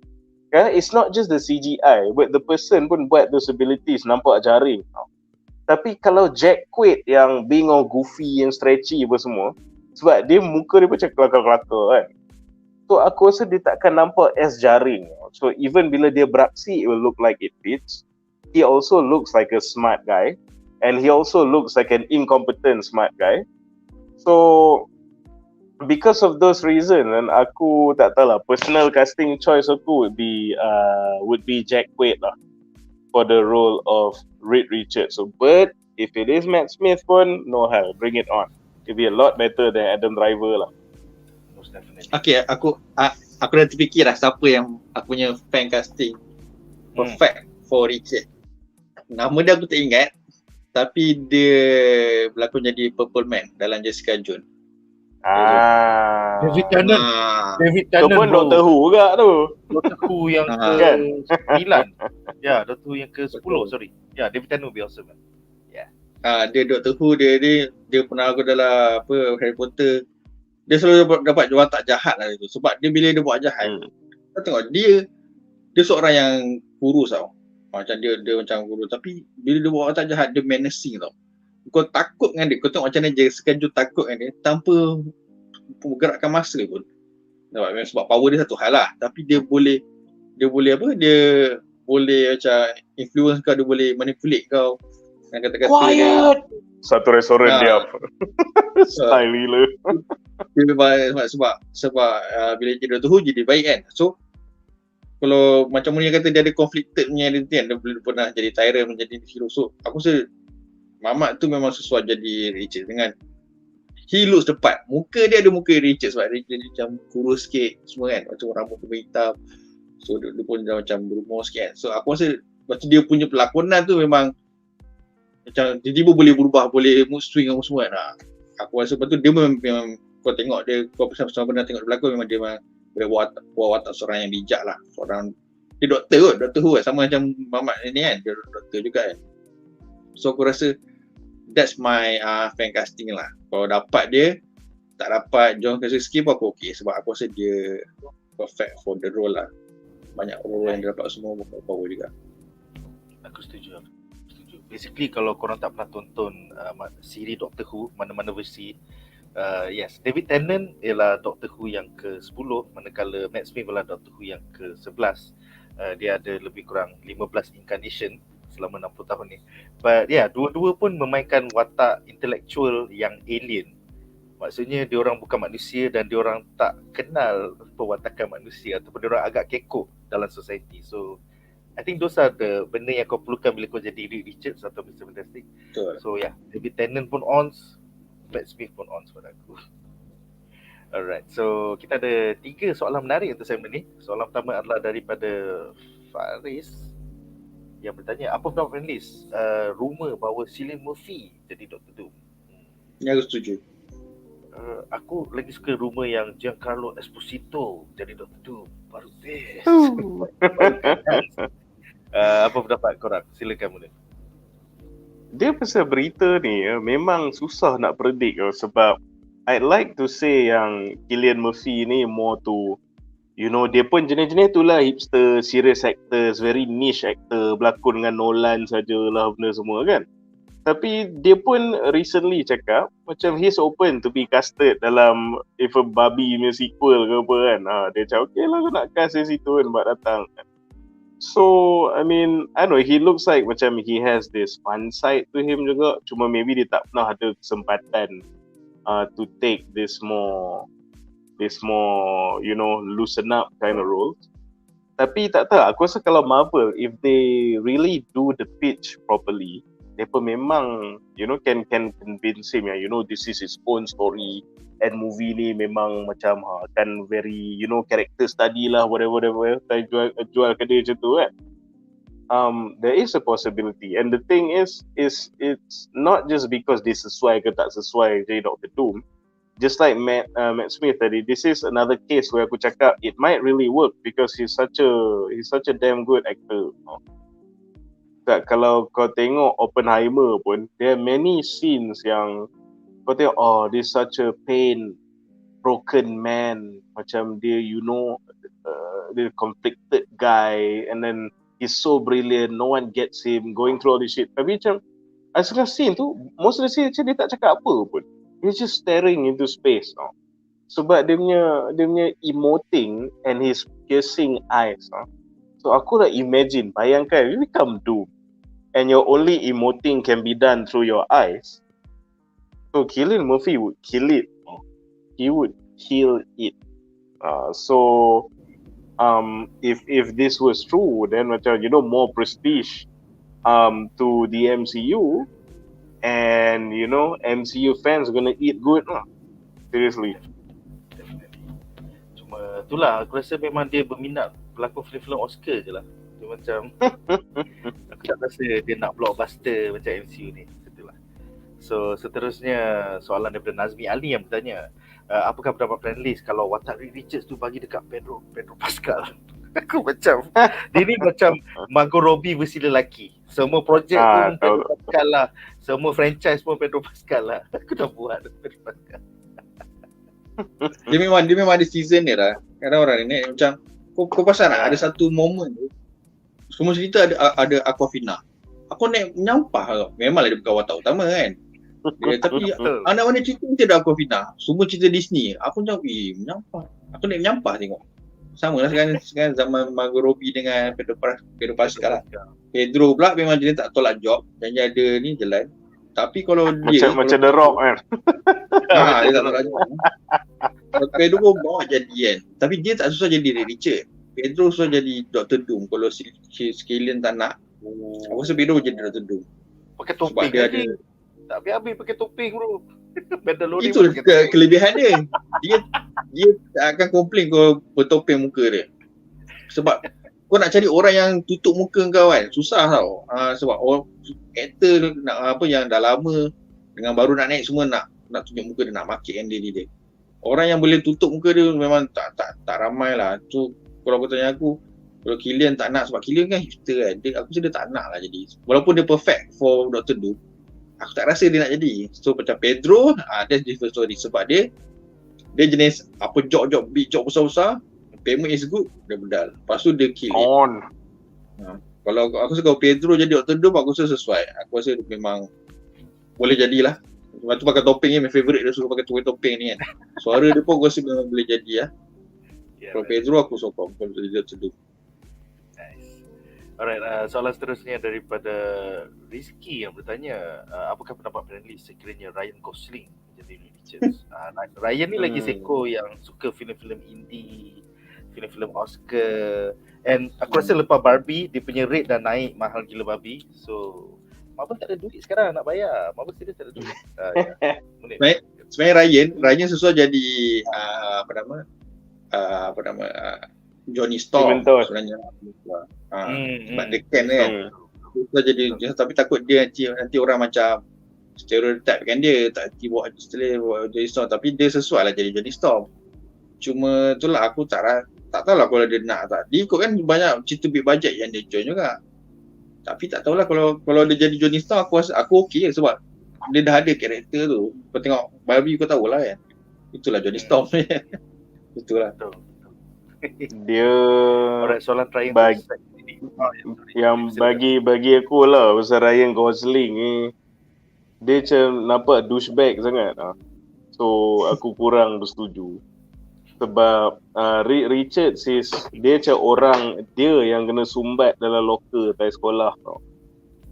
kan, it's not just the CGI but the person pun buat those abilities nampak jaring. Tapi kalau Jack Quaid yang being all goofy and stretchy apa semua, sebab dia muka dia macam kelakar-kelakar kan, so aku rasa dia takkan nampak as jaring. So even bila dia beraksi, it will look like it fits. He also looks like a smart guy, and he also looks like an incompetent smart guy. So because of those reasons, and aku tak tahu lah, personal casting choice aku would be Jack Quaid lah for the role of Reed Richards. So but if it is Matt Smith pun, no hell, bring it on. It'll be a lot better than Adam Driver lah. Most definitely. Okay, aku dah terfikir lah siapa yang aku punya fan casting perfect for Richard. Nama dia aku tak ingat, tapi dia berlakon jadi Purple Man dalam Jessica Jones. David Tennant. Kau pun Doctor Who juga tu. Doctor Who yang ke-9. Ya, Doctor Who yang ke-10, sorry. Ya, David Tennant will be awesome. Dia Doctor Who, dia pernah aku dalam Harry Potter. Dia selalu dapat watak jahat lah itu. Sebab dia bila dia buat jahat, kau tengok dia seorang yang kurus tau. Macam dia macam kurus, tapi bila dia buat watak jahat, dia menacing tau. Kau takut dengan dia. Kau tengok macam mana dia sekejap takut dengan dia tanpa menggerakkan masa pun. Sebab power dia satu hal lah, tapi dia boleh macam influence kau, dia boleh manipulate kau dengan kata-kata Quiet! Satu restoran dia style gila. Sebab bila jadi Doctor Who jadi baik kan. So kalau macam Munif kata dia ada conflicted punya identity kan, dia pernah jadi tyrant menjadi hero. So aku rasa Mamat tu memang sesuai jadi Richard dengan he looks tepat. Muka dia ada muka Richard sebab dia macam kurus sikit semua kan, macam rambut dia hitam. So dia pun macam berumur sikit kan. So aku rasa macam dia punya pelakonan tu memang macam tiba-tiba boleh berubah, boleh mood swing apa semua kan. Aku rasa lepas tu dia memang kau tengok dia, kau bersama-sama pernah tengok dia berlakon, memang dia memang boleh buat watak seorang yang bijak lah. Seorang dia doktor kot, Doctor Who kan, sama macam Mamat ni kan, dia doktor juga kan. So aku rasa that's my fan casting lah. Kalau dapat dia, tak dapat John Krasinski pun aku okay, sebab aku rasa dia perfect for the role lah. Banyak role yang dia dapat semua power juga. Aku setuju. Basically kalau korang tak pernah tonton siri Doctor Who, mana-mana versi, yes, David Tennant ialah Doctor Who yang ke-10, manakala Matt Smith ialah Doctor Who yang ke-11. Dia ada lebih kurang 15 incarnation selama 60 tahun ni. But yeah, dua-dua pun memainkan watak intellectual yang alien. Maksudnya diorang bukan manusia dan diorang tak kenal perwatakan manusia, ataupun diorang agak kekok dalam society. So I think those are the benda yang kau perlukan bila kau jadi Reed Richards atau Mr. Fantastic. Betul. So yeah, David Tennant pun ons, Matt Smith pun ons pada aku. Alright, so kita ada 3 soalan menarik untuk segmen ni. Soalan pertama adalah daripada Faris yang bertanya, apa pendapat penulis rumor bahawa Cillian Murphy jadi Dr. Doom? Ya, aku setuju. Aku lagi suka rumor yang Giancarlo Esposito jadi Dr. Doom. Baru best. Apa pendapat korang? Silakan Munif. Dia pasal berita ni memang susah nak predict sebab I'd like to say yang Cillian Murphy ni more to, you know, dia pun jenis-jenis tu lah, hipster, serious actors, very niche actor, berlakon dengan Nolan sajalah benda semua kan. Tapi dia pun recently cakap macam he's open to be casted dalam if a Barbie musical ke apa kan. Dia cakap okay lah aku nak cast di situ kan buat datang. So I mean, I know he looks like macam he has this fun side to him juga. Cuma maybe dia tak pernah ada kesempatan to take this more you know, loosen up kind of roles. Tapi tak tahu, aku rasa kalau Marvel, if they really do the pitch properly, mereka memang, you know, can convince him, you know, this is his own story and movie ni memang macam kan very, you know, character study lah, whatever jual ke dia macam tu kan. there is a possibility. And the thing is it's not just because dia sesuai ke tak sesuai jadi Dr. Doom. Just like Matt Smith tadi, this is another case where aku cakap it might really work because he's such a damn good actor. Tak, kalau kau tengok Oppenheimer pun, there are many scenes yang kau tengok, oh, this such a pain, broken man, macam dia, the conflicted guy, and then he's so brilliant, no one gets him, going through all this shit. Tapi macam asal scene tu, most of the scene dia tak cakap apa pun. He's just staring into space. Sebab dia punya emoting and his piercing eyes. So aku like imagine, bayangkan you become Doom and your only emoting can be done through your eyes. So Cillian Murphy would kill it. He would kill it. So if this was true, then macam more prestige to the MCU, and MCU fans gonna eat good lah. Seriously. Cuma itulah, aku rasa memang dia berminat pelakon filem-filem Oscar je lah. Dia macam aku tak rasa dia nak blockbuster macam MCU ni. Itulah. So seterusnya soalan daripada Nazmi Ali yang bertanya, apakah pendapat panelis kalau watak Reed Richards tu bagi dekat Pedro Pascal? Aku macam dia ni macam Margot Robbie versi lelaki. Semua projek pun Pedro Pascal lah. Semua franchise pun Pedro Pascal lah. Aku dah buat Pedro Pascal. Dia memang ada season dia lah. Kadang orang ni macam kau pasal nak ada satu moment tu. Semua cerita ada Aquafina. Aku naik menyampah tau. Memanglah dia bukan watak utama kan. Tapi anak mana cerita mesti ada Aquafina. Semua cerita Disney. Aku macam menyampah. Aku naik menyampah tengok. Sama lah sekarang zaman Margot Robbie dengan Pedro Pascal lah. Pedro pula memang dia tak tolak job. Janji ada ni jalan. Tapi kalau dia macam The Rock kan. Dia tak tolak job. Kalau Pedro bawa jadi kan. Tapi dia tak susah jadi Richard. Pedro susah jadi Dr. Doom. Kalau Cillian tak nak, aku rasa Pedro jadi Dr. Doom. Pakai topeng dia ada. Tak habis pakai topeng bro. Itu kelebihan dia. Dia tak akan komplain kau bertopeng muka dia. Sebab kau nak cari orang yang tutup muka kau kan, susah tau. Sebab orang aktor nak apa yang dah lama dengan baru nak naik semua nak tunjuk muka dia, nak marketkan dia. Orang yang boleh tutup muka dia memang tak ramai lah. So kalau kau tanya aku, kalau Cillian tak nak, sebab Cillian kan hipster kan, aku rasa dia tak nak lah jadi. Walaupun dia perfect for Dr. Doom, aku tak rasa dia nak jadi. So macam Pedro, that's different story. Sebab dia jenis apa job big job besar-besar, payment is good, dia bedal. Lepas tu dia kill it. Kalau aku rasa kalau Pedro jadi Dr. Doom, aku rasa sesuai. Aku rasa memang boleh jadilah. Lepas tu pakai topeng ni, my favourite dia suruh pakai topeng ni kan. Suara dia pun aku rasa memang boleh jadi lah. Kalau Pedro aku sokong kalau dia Dr. Doom. Alright, soalan seterusnya daripada Rizky yang bertanya, apakah pendapat panelis sekiranya Ryan Gosling jadi Reed Richards? Ryan ni lagi seko yang suka filem-filem indie, filem-filem Oscar, and aku rasa lepas Barbie dia punya rate dah naik mahal gila babi. So Marvel tak ada duit sekarang nak bayar. Marvel serius tak ada duit. Munif. Sebenarnya Ryan susah jadi Johnny Storm sebenarnya. Sebab dia kan. Susah jadi, tapi takut dia nanti orang macam stereotype kan dia, tak nanti buat Johnny Storm, tapi dia sesuai lah jadi Johnny Storm. Cuma itulah aku tak tahulah kalau dia nak tak. Dia ikut kan banyak cerita big budget yang dia join juga. Tapi tak tahulah kalau dia jadi Johnny Storm, aku okey sebab dia dah ada karakter tu. Kau tengok Barbie kau tahulah kan. Itulah Johnny Storm. Itulah. Dia soalan terakhir yang bagi aku lah pasal Ryan Gosling ni, dia macam nampak douchebag sangat. So aku kurang bersetuju. Sebab Reed Richards dia macam orang dia yang kena sumbat dalam locker tai sekolah tau.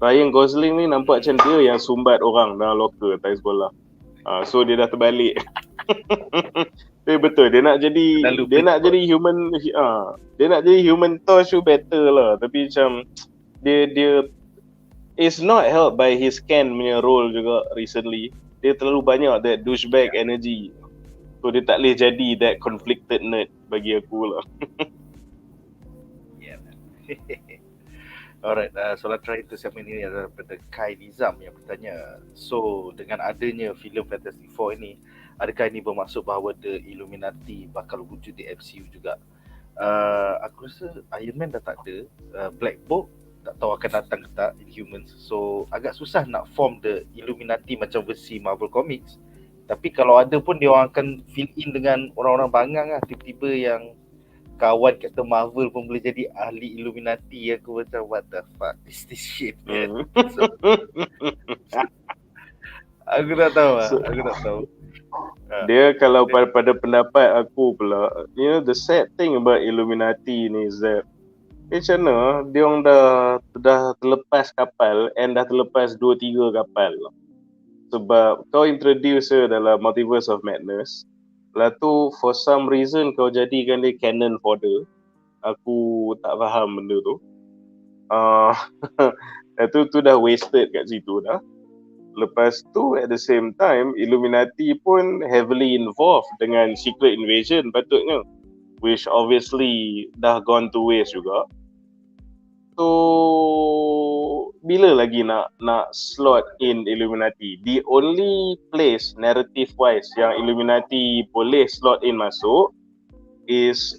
Ryan Gosling ni nampak macam dia yang sumbat orang dalam locker tai sekolah. So dia dah terbalik. Betul, dia nak jadi human, dia nak jadi human torch tu better lah. Tapi macam dia is not helped by his Ken punya role juga recently. Dia terlalu banyak that douchebag energy. So dia tak boleh jadi that conflicted nerd bagi aku lah. Alright, soalan terakhir untuk segmen ini adalah daripada Kai Nizam yang bertanya, so dengan adanya filem Fantastic Four ini, adakah ini bermaksud bahawa The Illuminati bakal wujud di MCU juga? Aku rasa Iron Man dah tak ada, Black Bolt tak tahu akan datang ke tak, Inhumans, so agak susah nak form The Illuminati macam versi Marvel Comics. Tapi kalau ada pun dia orang akan fill in dengan orang-orang bangang lah, tiba-tiba yang kawan Captain Marvel pun boleh jadi ahli Illuminati. Aku macam what the fuck is this shit, man? So, aku tak tahu lah. Aku tak tahu. Dia kalau pada pendapat aku pula, the sad thing about Illuminati ni is that macam mana dia orang dah terlepas kapal and dah terlepas 2-3 kapal. Sebab kau introduce dalam Multiverse of Madness, lepas tu for some reason kau jadikan dia canon fodder. Aku tak faham benda tu. Tu dah wasted kat situ dah. Lepas tu at the same time Illuminati pun heavily involved dengan Secret Invasion patutnya, which obviously dah gone to waste juga. So bila lagi nak slot in Illuminati? The only place narrative wise yang Illuminati boleh slot in masuk is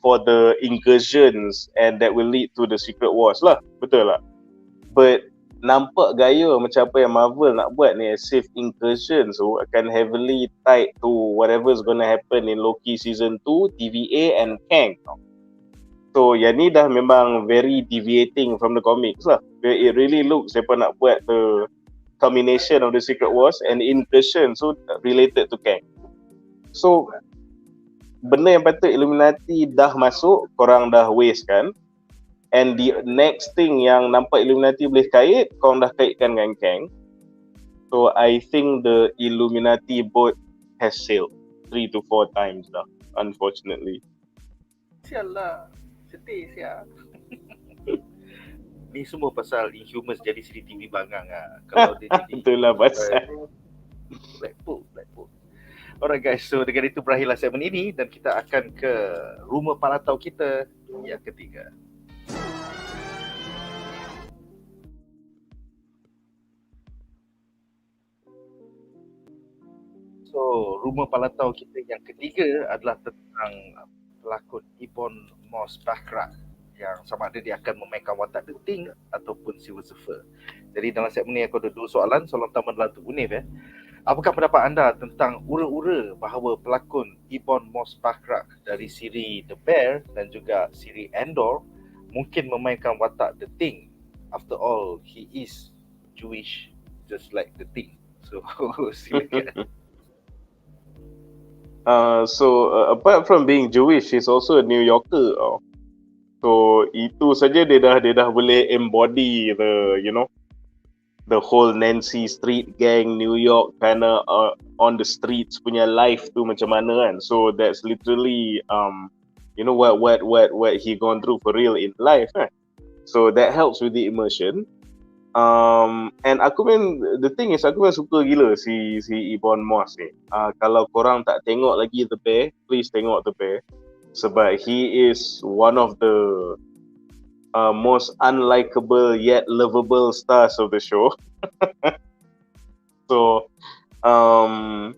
for the incursions and that will lead to the Secret Wars lah, betul lah. But nampak gaya macam apa yang Marvel nak buat ni, safe incursion, so akan heavily tied to whatever is gonna happen in Loki season 2, TVA and Kang. So yang ni dah memang very deviating from the comics lah. It really looks siapa nak buat the combination of the Secret Wars and incursion, so related to Kang. So benda yang patut Illuminati dah masuk, korang dah waste kan. And the next thing yang nampak Illuminati boleh kait, korang dah kaitkan dengan Kang. So I think the Illuminati boat has sailed 3 to 4 times dah, unfortunately. Sial lah, sedih sial. Ni semua pasal Inhumans jadi CCTV bangang lah. Kalau dia jadi itulah pasal Black Bolt. Alright guys, so dengan itu berakhirlah segmen ini dan kita akan ke rumah pantau kita yang ketiga. So, rumah pantau kita yang ketiga adalah tentang pelakon Ibon Mos Bakrak yang sama ada dia akan memainkan watak The Thing ataupun Silver Surfer. Jadi dalam segmen ini aku ada 2 soalan. Soalan pertama adalah untuk Munif. Apakah pendapat anda tentang ura-ura bahawa pelakon Ibon Mos Bakrak dari siri The Bear dan juga siri Andor mungkin memainkan watak The Thing? After all, he is Jewish just like The Thing. So, silakan. Apart from being Jewish, he's also a New Yorker. So itu saja dia dah boleh embody the whole Nancy Street gang New York kinda on the streets punya life tu macam mana kan. So that's literally what he gone through for real in life kan. So that helps with the immersion. And aku the thing is aku suka gila si Ibon Mos ni. Kalau korang tak tengok lagi The Bear, please tengok The Bear. Sebab he is one of the most unlikable yet lovable stars of the show. So and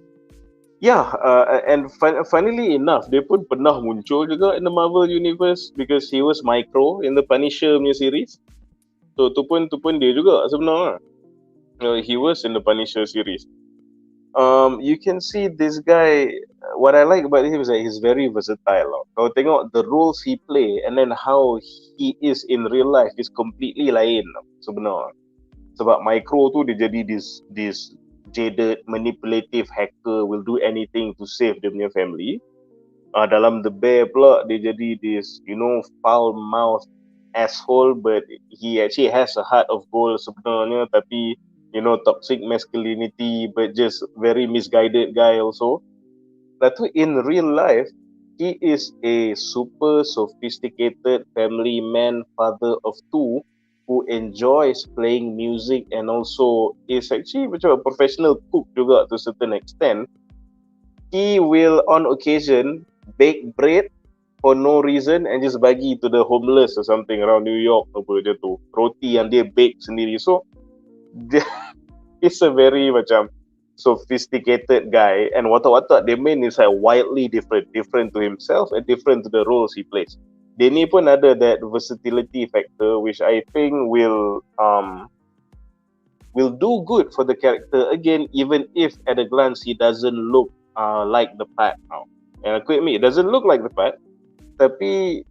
funnily enough, dia pun pernah muncul juga in the Marvel Universe because he was Micro in the Punisher punya series. So tu pun dia juga sebenarnya. He was in the Punisher series. You can see this guy. What I like about him is that he's very versatile. Kau tengok the roles he play and then how he is in real life is completely lain sebenarnya. Sebab Micro tu dia jadi this jaded, manipulative hacker, will do anything to save dia punya family. Dalam The Bear pula dia jadi this foul mouth asshole, but he actually has a heart of gold sebenarnya, tapi toxic masculinity, but just very misguided guy also. Lalu in real life, he is a super sophisticated family man, father of 2, who enjoys playing music and also is actually macam a professional cook juga to a certain extent. He will on occasion bake bread for no reason and just bagi to the homeless or something around New York apa je tu. Roti yang dia bake sendiri. So dia, he's a very macam sophisticated guy, and watak-watak dia main is like wildly different to himself and different to the roles he plays. Dia ni pun ada that versatility factor which I think will do good for the character again, even if at a glance he doesn't look like the part now. And aku admit it doesn't look like the part, tapi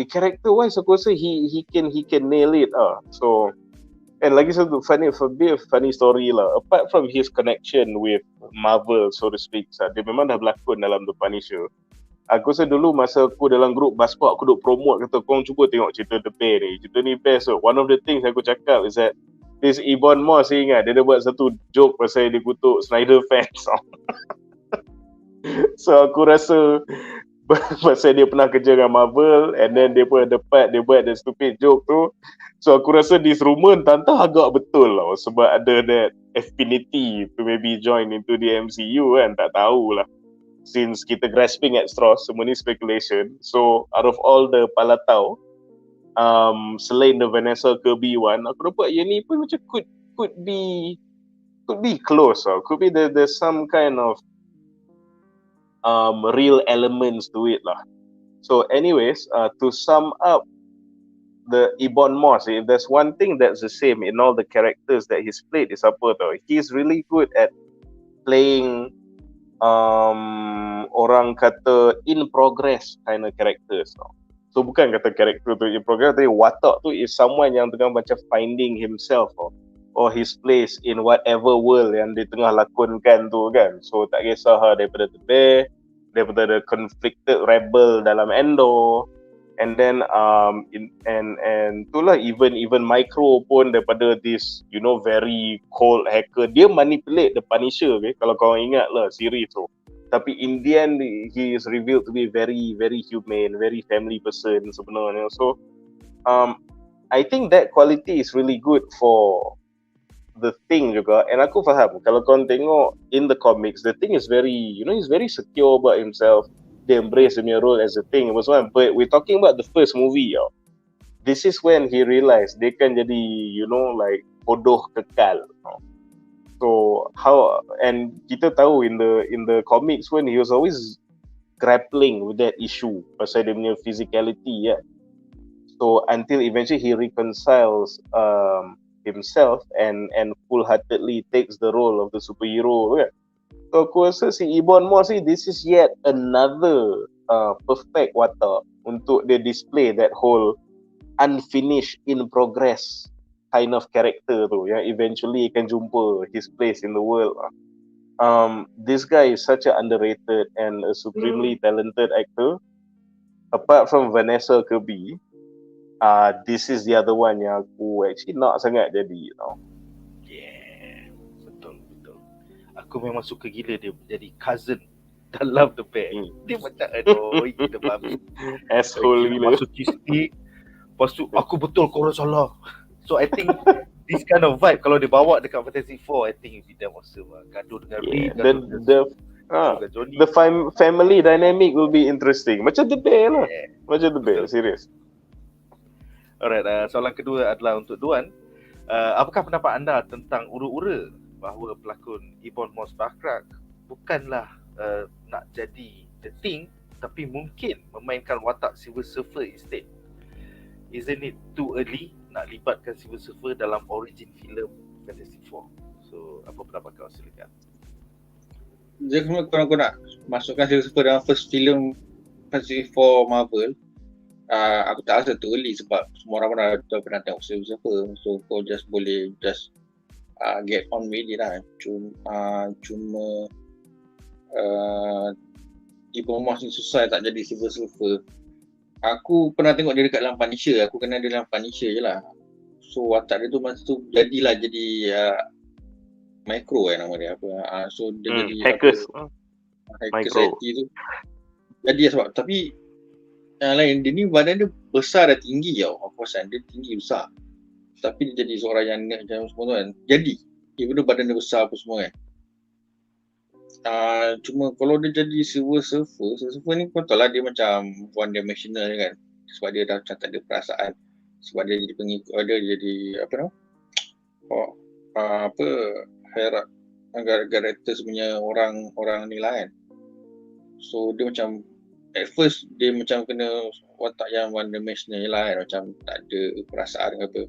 character wise aku rasa he can nail it. So, and lagi satu funny story lah. Apart from his connection with Marvel, so to speak, dia memang dah berlakon dalam The Punisher. Aku rasa dulu masa aku dalam grup BuzzPop, aku duk promote, kata korang cuba tengok cerita The Bear ni. Cerita ni best. So, one of the things aku cakap is that this Ebon Moss, saya ingat dia ada buat satu joke pasal dia kutuk Snyder fans. So aku rasa pasal dia pernah kerja dengan Marvel, and then dia pun ada part dia buat the stupid joke tu. So aku rasa this rumor entah agak betul lah, sebab ada that affinity to maybe join into the MCU kan, tak tahulah. Since kita grasping at straws, semua ni speculation. So out of all the palatau, selain the Vanessa Kirby one, aku nampak yang ni pun macam could be close. Could be there's some kind of real elements to it lah. So anyways, to sum up the Ebon Moss, if there's one thing that's the same in all the characters that he's played, is apa tau? He's really good at playing orang kata in progress kind of characters tau. So bukan kata character tu in progress, tapi watak tu is someone yang tengah macam finding himself or his place in whatever world yang dia tengah lakonkan tu kan. So tak kisah daripada The Bear, daripada the conflicted rebel dalam Endor, and then and itulah even Micro pun daripada this very cold hacker, dia manipulate the Punisher, okay? Kalau kau ingat lah series tu. Tapi in the end he is revealed to be very very humane, very family person sebenarnya. So I think that quality is really good for the Thing juga. And aku faham kalau kau tengok in the comics, the Thing is very, he's very secure about himself. They embrace the role as a Thing. But we're talking about the first movie. This is when he realized dia kan jadi, like bodoh kekal. So how, and kita tahu in the comics when he was always grappling with that issue pasal dia punya physicality. So until eventually he reconciles himself and full-heartedly takes the role of the superhero kan. So aku rasa si Ebon Moss ni, this is yet another perfect watak untuk dia display that whole unfinished, in progress kind of character tu yang eventually akan jumpa his place in the world. This guy is such an underrated and a supremely talented actor. Apart from Vanessa Kirby, this is the other one yang aku actually nak sangat jadi. Yeah, betul. Aku memang suka gila dia jadi cousin dalam The Bear. Dia macam aduh, gila babi. Asshole gila. Masuk cheesesteak. Lepas tu aku betul korang salah. So I think this kind of vibe kalau dia bawa dekat Fantasy 4, I think it will be damn awesome. Gaduh dengan Reed, the family dynamic will be interesting. Macam The Bear lah. Macam The Bear, serius. Alright, soalan kedua adalah untuk Duan. Apakah pendapat anda tentang ura-ura bahawa pelakon Ebon Moss Bakrak bukanlah nak jadi The Thing, tapi mungkin memainkan watak Silver Surfer instead? Isn't it too early nak libatkan Silver Surfer dalam origin filem Fantasy 4? So, apa pendapat kau? Silakan. Jadi kalau kau nak masukkan Silver Surfer dalam first filem Fantasy 4 Marvel, aku tak rasa too early sebab semua orang dah pernah tengok Silver Surfer. So kau boleh get on with it lah. Cuma Ebon Moss ni susah tak jadi Silver Surfer. Aku pernah tengok dia dekat dalam Punisher. Aku kenal dia dalam Punisher je lah. So watak dia tu masa tu jadi Micro nama dia apa. So dia jadi Hackers IT tu. Jadi sebab tapi yang lain, dia ni badan dia besar dan tinggi tau. Aku rasa dia tinggi besar. Tapi dia jadi seorang yang semua tu kan. Jadi, even though badan dia besar apa semua kan. Cuma kalau dia jadi Silver Surfer ni kau tahu lah dia macam one dimensional kan. Sebab dia dah macam tak ada perasaan. Sebab dia jadi pengikut, dia jadi apa nama? Karakter sebenarnya orang ni lah kan. So dia macam at first dia macam kena watak yang one dimensional lah kan, macam tak ada perasaan ke apa.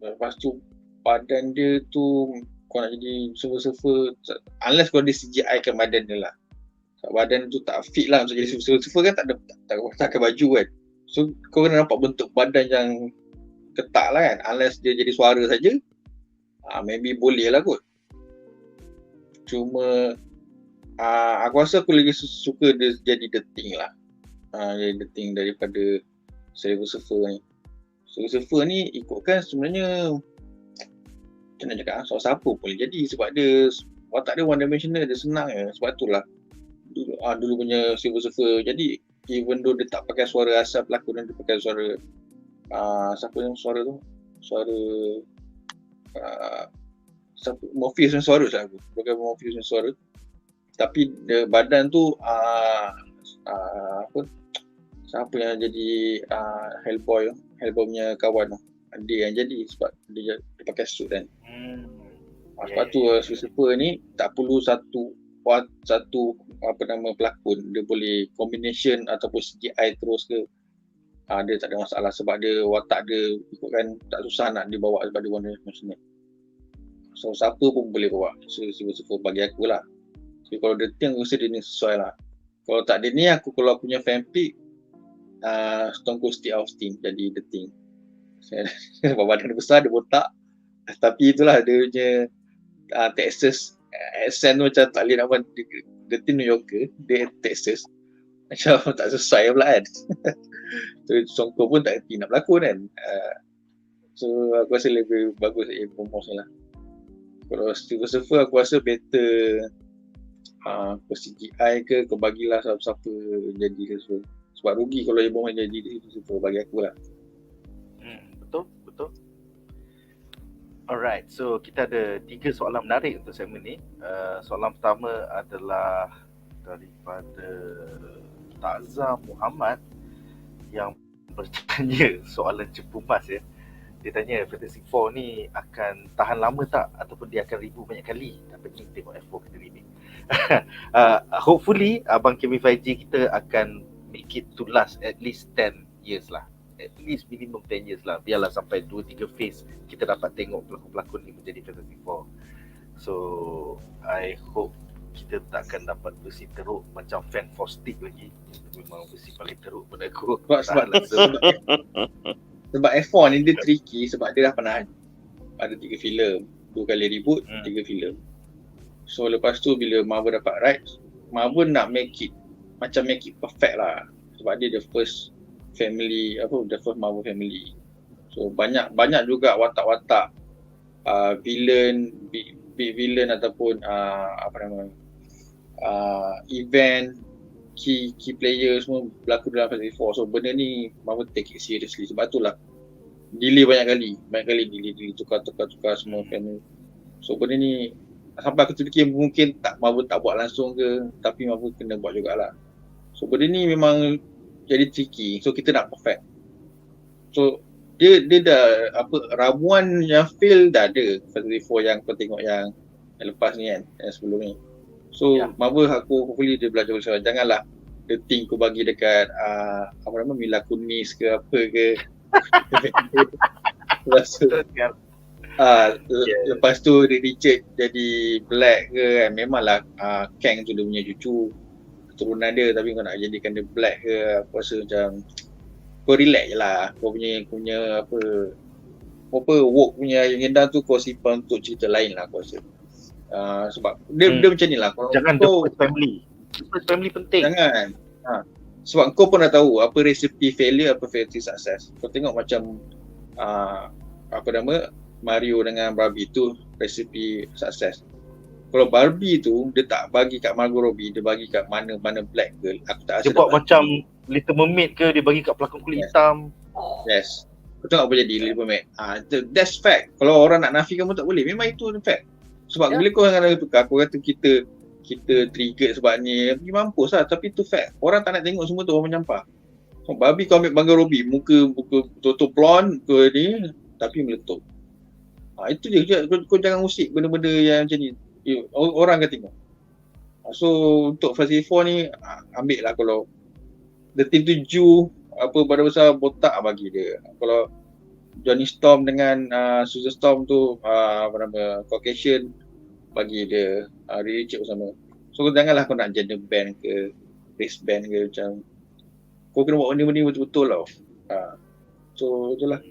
Lepas tu badan dia tu kau nak jadi Silver Surfer unless kau dia CGI kan badan dia lah. Sebab badan tu tak fit lah untuk jadi Silver Surfer kan, tak pakai baju kan. So kau kena nampak bentuk badan yang ketak lah kan, unless dia jadi suara saja. Maybe boleh lah kot. Cuma aku rasa aku lagi suka dia jadi The Thing lah. Jadi The Thing daripada Silver Surfer ni. Silver Surfer ni ikutkan sebenarnya macam nak cakap, siapa boleh jadi sebab dia watak dia one dimensional, dia senang je. Sebab tu lah dulu punya Silver Surfer jadi even though dia tak pakai suara asal pelakon, dia pakai suara siapa yang suara tu? Suara Morpheus yang suara lah aku. Pakai Morpheus yang suara. Tapi badan tu siapa yang jadi Hellboy punya kawan tu. Dia yang jadi sebab dia pakai suit kan. Sebab tu Silver ni tak perlu satu pelakon, dia boleh combination ataupun CGI terus ke. Dia tak ada masalah sebab dia watak dia ikutkan tak susah nak dibawa sebab dia one dimensional. So siapa pun boleh bawa Silver Surfer bagi aku lah. So kalau dia Thing aku rasa dia ni sesuai lah. Kalau tak dia ni kalau aku punya fanpick Stone Cold Steve Austin jadi The Thing. Sebab badan dia besar, dia botak. Tapi itulah dia punya Texas accent tu macam tak boleh nak buat. The Thing New Yorker, dia Texas. Macam tak sesuai pula kan. So Stone Cold pun tak kerti nak berlakon kan. So aku rasa lebih bagus promosi lah. Kalau Silver Surfer aku rasa better CGI ke kau bagilah siapa-siapa jadi Silver. Sebab rugi kalau dia bohong jadi Silver bagi aku lah. Betul. Alright, so kita ada 3 soalan menarik untuk segmen ni. Soalan pertama adalah daripada Takza Muhammad yang bertanya soalan cepu mas ya. Dia tanya Fantasy 4 ni akan tahan lama tak ataupun dia akan reboot banyak kali? Dapat ni tengok F4 kena remake. Hopefully abang Kevin Feige kita akan make it to last at least 10 years lah. At least minimum 10 years lah. Biarlah sampai 2-3 phase kita dapat tengok pelakon-pelakon ni menjadi Fantasy 4. So I hope kita tak akan dapat versi teruk macam Fan for Stick lagi. Memang versi paling teruk pada aku. Sebab F4 ni dia tricky sebab dia dah pernah ada 3 filem, 2 kali reboot, 3 filem. So lepas tu bila Marvel dapat rights, Marvel nak make it perfect lah. Sebab dia the first Marvel family. So banyak juga watak-watak villain, big villain ataupun event key player semua berlaku dalam Fantasy 4. So benda ni Marvel take it seriously. Sebab itulah delay banyak kali delay tukar semua family. So benda ni sampai aku terfikir mungkin Marvel tak buat langsung ke, tapi Marvel kena buat jugalah. So benda ni memang jadi tricky. So kita nak perfect. So dia dah ramuan yang fail dah ada Fantasy 4 yang kau tengok yang lepas ni kan, yang sebelum ni. So Marvel aku hopefully dia belajar besar. Janganlah The Thing kau bagi dekat Mila Kunis ke apa ke. Lepas tu Richard jadi Black ke kan. Memanglah Kang tu dia punya cucu keturunan dia, tapi kau nak jadikan dia Black ke, aku rasa macam kau relax je lah. Kau punya woke punya agenda tu kau simpan untuk cerita lain lah aku rasa. Sebab dia macam ni lah. Jangan the first family penting. Jangan. Sebab kau pun dah tahu apa resipi failure, apa resipi success. Kau tengok macam Mario dengan Barbie tu resipi sukses. Kalau Barbie tu dia tak bagi kat Margot Robbie, dia bagi kat mana Black Girl. Aku tak rasa dia buat macam Little Mermaid ke, dia bagi kat pelakon kulit hitam. Yes. Kau tengok apa jadi Little Mermaid. That's fact. Kalau orang nak nafikan pun tak boleh. Memang itu fact. Sebab bila kau orang tukar, aku kata kita trigger sebab ni, pergi mampus lah. Tapi tu fact, orang tak nak tengok semua tu, orang menyampah. Babi kau ambil Bangga Robi, muka betul-betul blonde ke ni, tapi meletup. Itu je, kau jangan usik benda-benda yang macam ni. Orang akan tengok. So untuk fase 4 ni, ambil lah kalau The Team 7, badan besar botak bagi dia. Kalau Johnny Storm dengan Susan Storm tu, Caucasian, bagi dia Richard bersama. So janganlah kau nak gender band ke race band ke, macam kau kena buat benda-benda betul-betul tau. So itulah.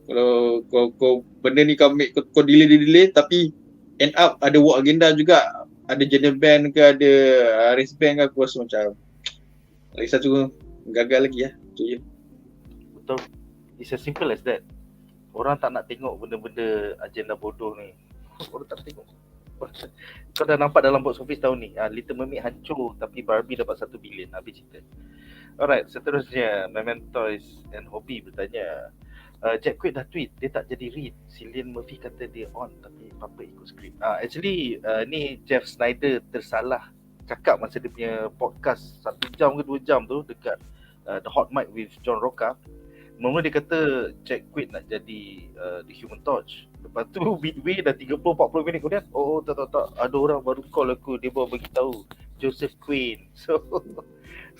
Kalau kau benda ni kau make, kau delay tapi end up ada work agenda juga, ada gender band ke, ada race band ke, aku rasa macam lagi satu gagal lagi lah. Itu je. Betul. It's as simple as that. Orang tak nak tengok benda-benda agenda bodoh ni. Orang tak nak tengok. Kau dah nampak dalam box office tahun ni, Little Mermaid hancur tapi Barbie dapat 1 bilion. Habis cerita. Alright, seterusnya Mementoys and Hobby bertanya, Jack Quaid dah tweet dia tak jadi read. Cillian Murphy kata dia on tapi apa ikut skrip. Actually ni Jeff Snyder tersalah cakap masa dia punya podcast 1 jam ke 2 jam tu dekat The Hot Mic with John Roca. Mula dia kata Jack Quaid nak jadi The Human Torch. Lepas tu midway dah 30-40 minit kemudian, tak ada orang baru call aku, dia baru bagi tahu Joseph Quinn. So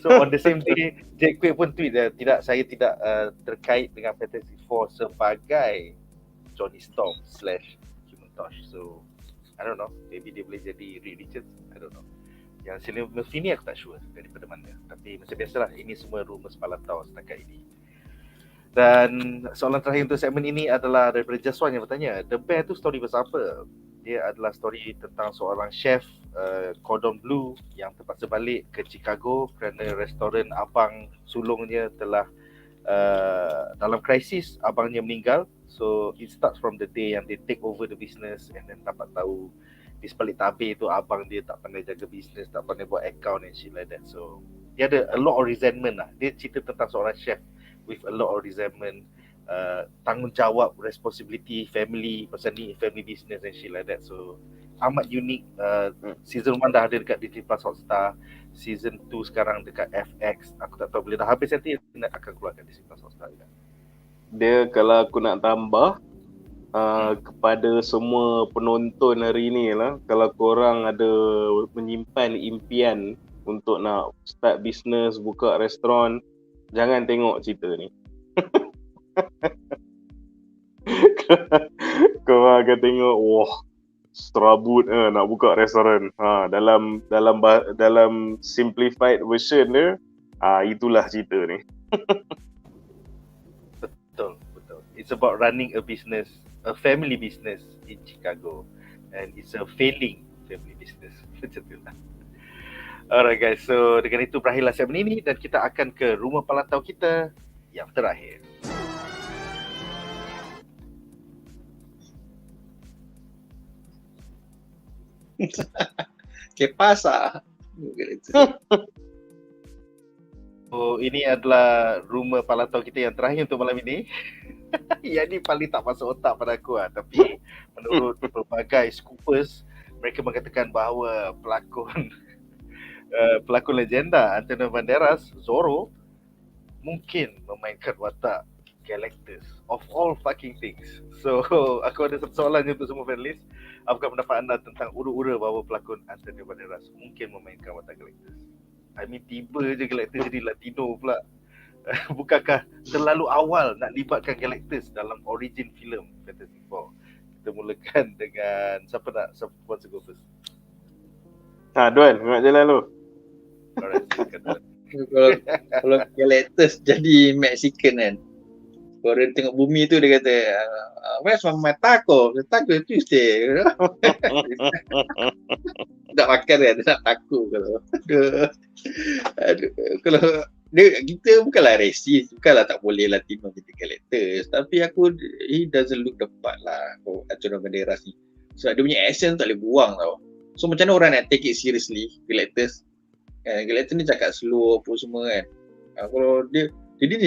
on the same day Jack Quaid pun tweet saya tidak terkait dengan Fantastic Four sebagai Johnny Storm / Human Torch. So I don't know, maybe dia boleh jadi Reed Richards, I don't know. Yang Cillian Murphy ni aku tak sure daripada mana. Tapi macam biasalah, ini semua rumours palatau setakat ini. Dan soalan terakhir untuk segmen ini adalah daripada Jaswan yang bertanya, The Bear tu story pasal apa? Dia adalah story tentang seorang chef cordon bleu yang terpaksa balik ke Chicago kerana restoran abang sulungnya telah dalam krisis, abangnya meninggal. So it starts from the day yang they take over the business and then dapat tahu di sebalik tabir tu abang dia tak pandai jaga bisnes, tak pandai buat account and shit like that. So dia ada a lot of resentment lah. Dia cerita tentang seorang chef with a lot of resentment, tanggungjawab, responsibility, family, pasal ni family business and shit like that. So amat unik. Season 1 dah ada dekat Disney Plus Hotstar, Season 2 sekarang dekat FX. Aku tak tahu bila dah habis nanti akan keluar kat Disney Plus Hotstar juga. Dia kalau aku nak tambah kepada semua penonton hari ni lah, kalau korang ada menyimpan impian untuk nak start business, buka restoran, jangan tengok cerita ni. Korang akan tengok, wah, serabut nak buka restoran. Dalam simplified version dia, itulah cerita ni. Betul. It's about running a business, a family business in Chicago, and it's a failing family business. Macam tu lah. Alright guys, so dengan itu berakhirlah segmen ini dan kita akan ke rumah pantau kita yang terakhir. ¿Qué pasa? So ini adalah rumah pantau kita yang terakhir untuk malam ini. Yang ni paling tak masuk otak pada aku lah. Tapi menurut berbagai scoopers, mereka mengatakan bahawa pelakon legenda Antonio Banderas, Zorro, mungkin memainkan watak Galactus of all fucking things. So aku ada satu soalan untuk semua panelis. Apakah pendapat anda tentang ura-ura bahawa pelakon Antonio Banderas mungkin memainkan watak Galactus? I mean, tiba je Galactus jadi Latino pula. Bukankah terlalu awal nak libatkan Galactus dalam origin filem Fantastic Four? Kita mulakan dengan siapa wants to go first? Duan, nak jalan lu. Alright, silakan. Kalau Galactus jadi Mexican kan, orang tengok bumi tu dia kata, where's my taco? The taco Tuesday. Tak makan kan, dia nak taco kalau. Kalau kita bukanlah racist, bukanlah tak boleh Latino jadi Galactus, tapi he doesn't look the part lah Antonio Banderas ni. Sebab dia punya accent tak boleh buang tau. So macam mana orang nak take it seriously Galactus? Galactus ni cakap slow apa semua kan. Kalau dia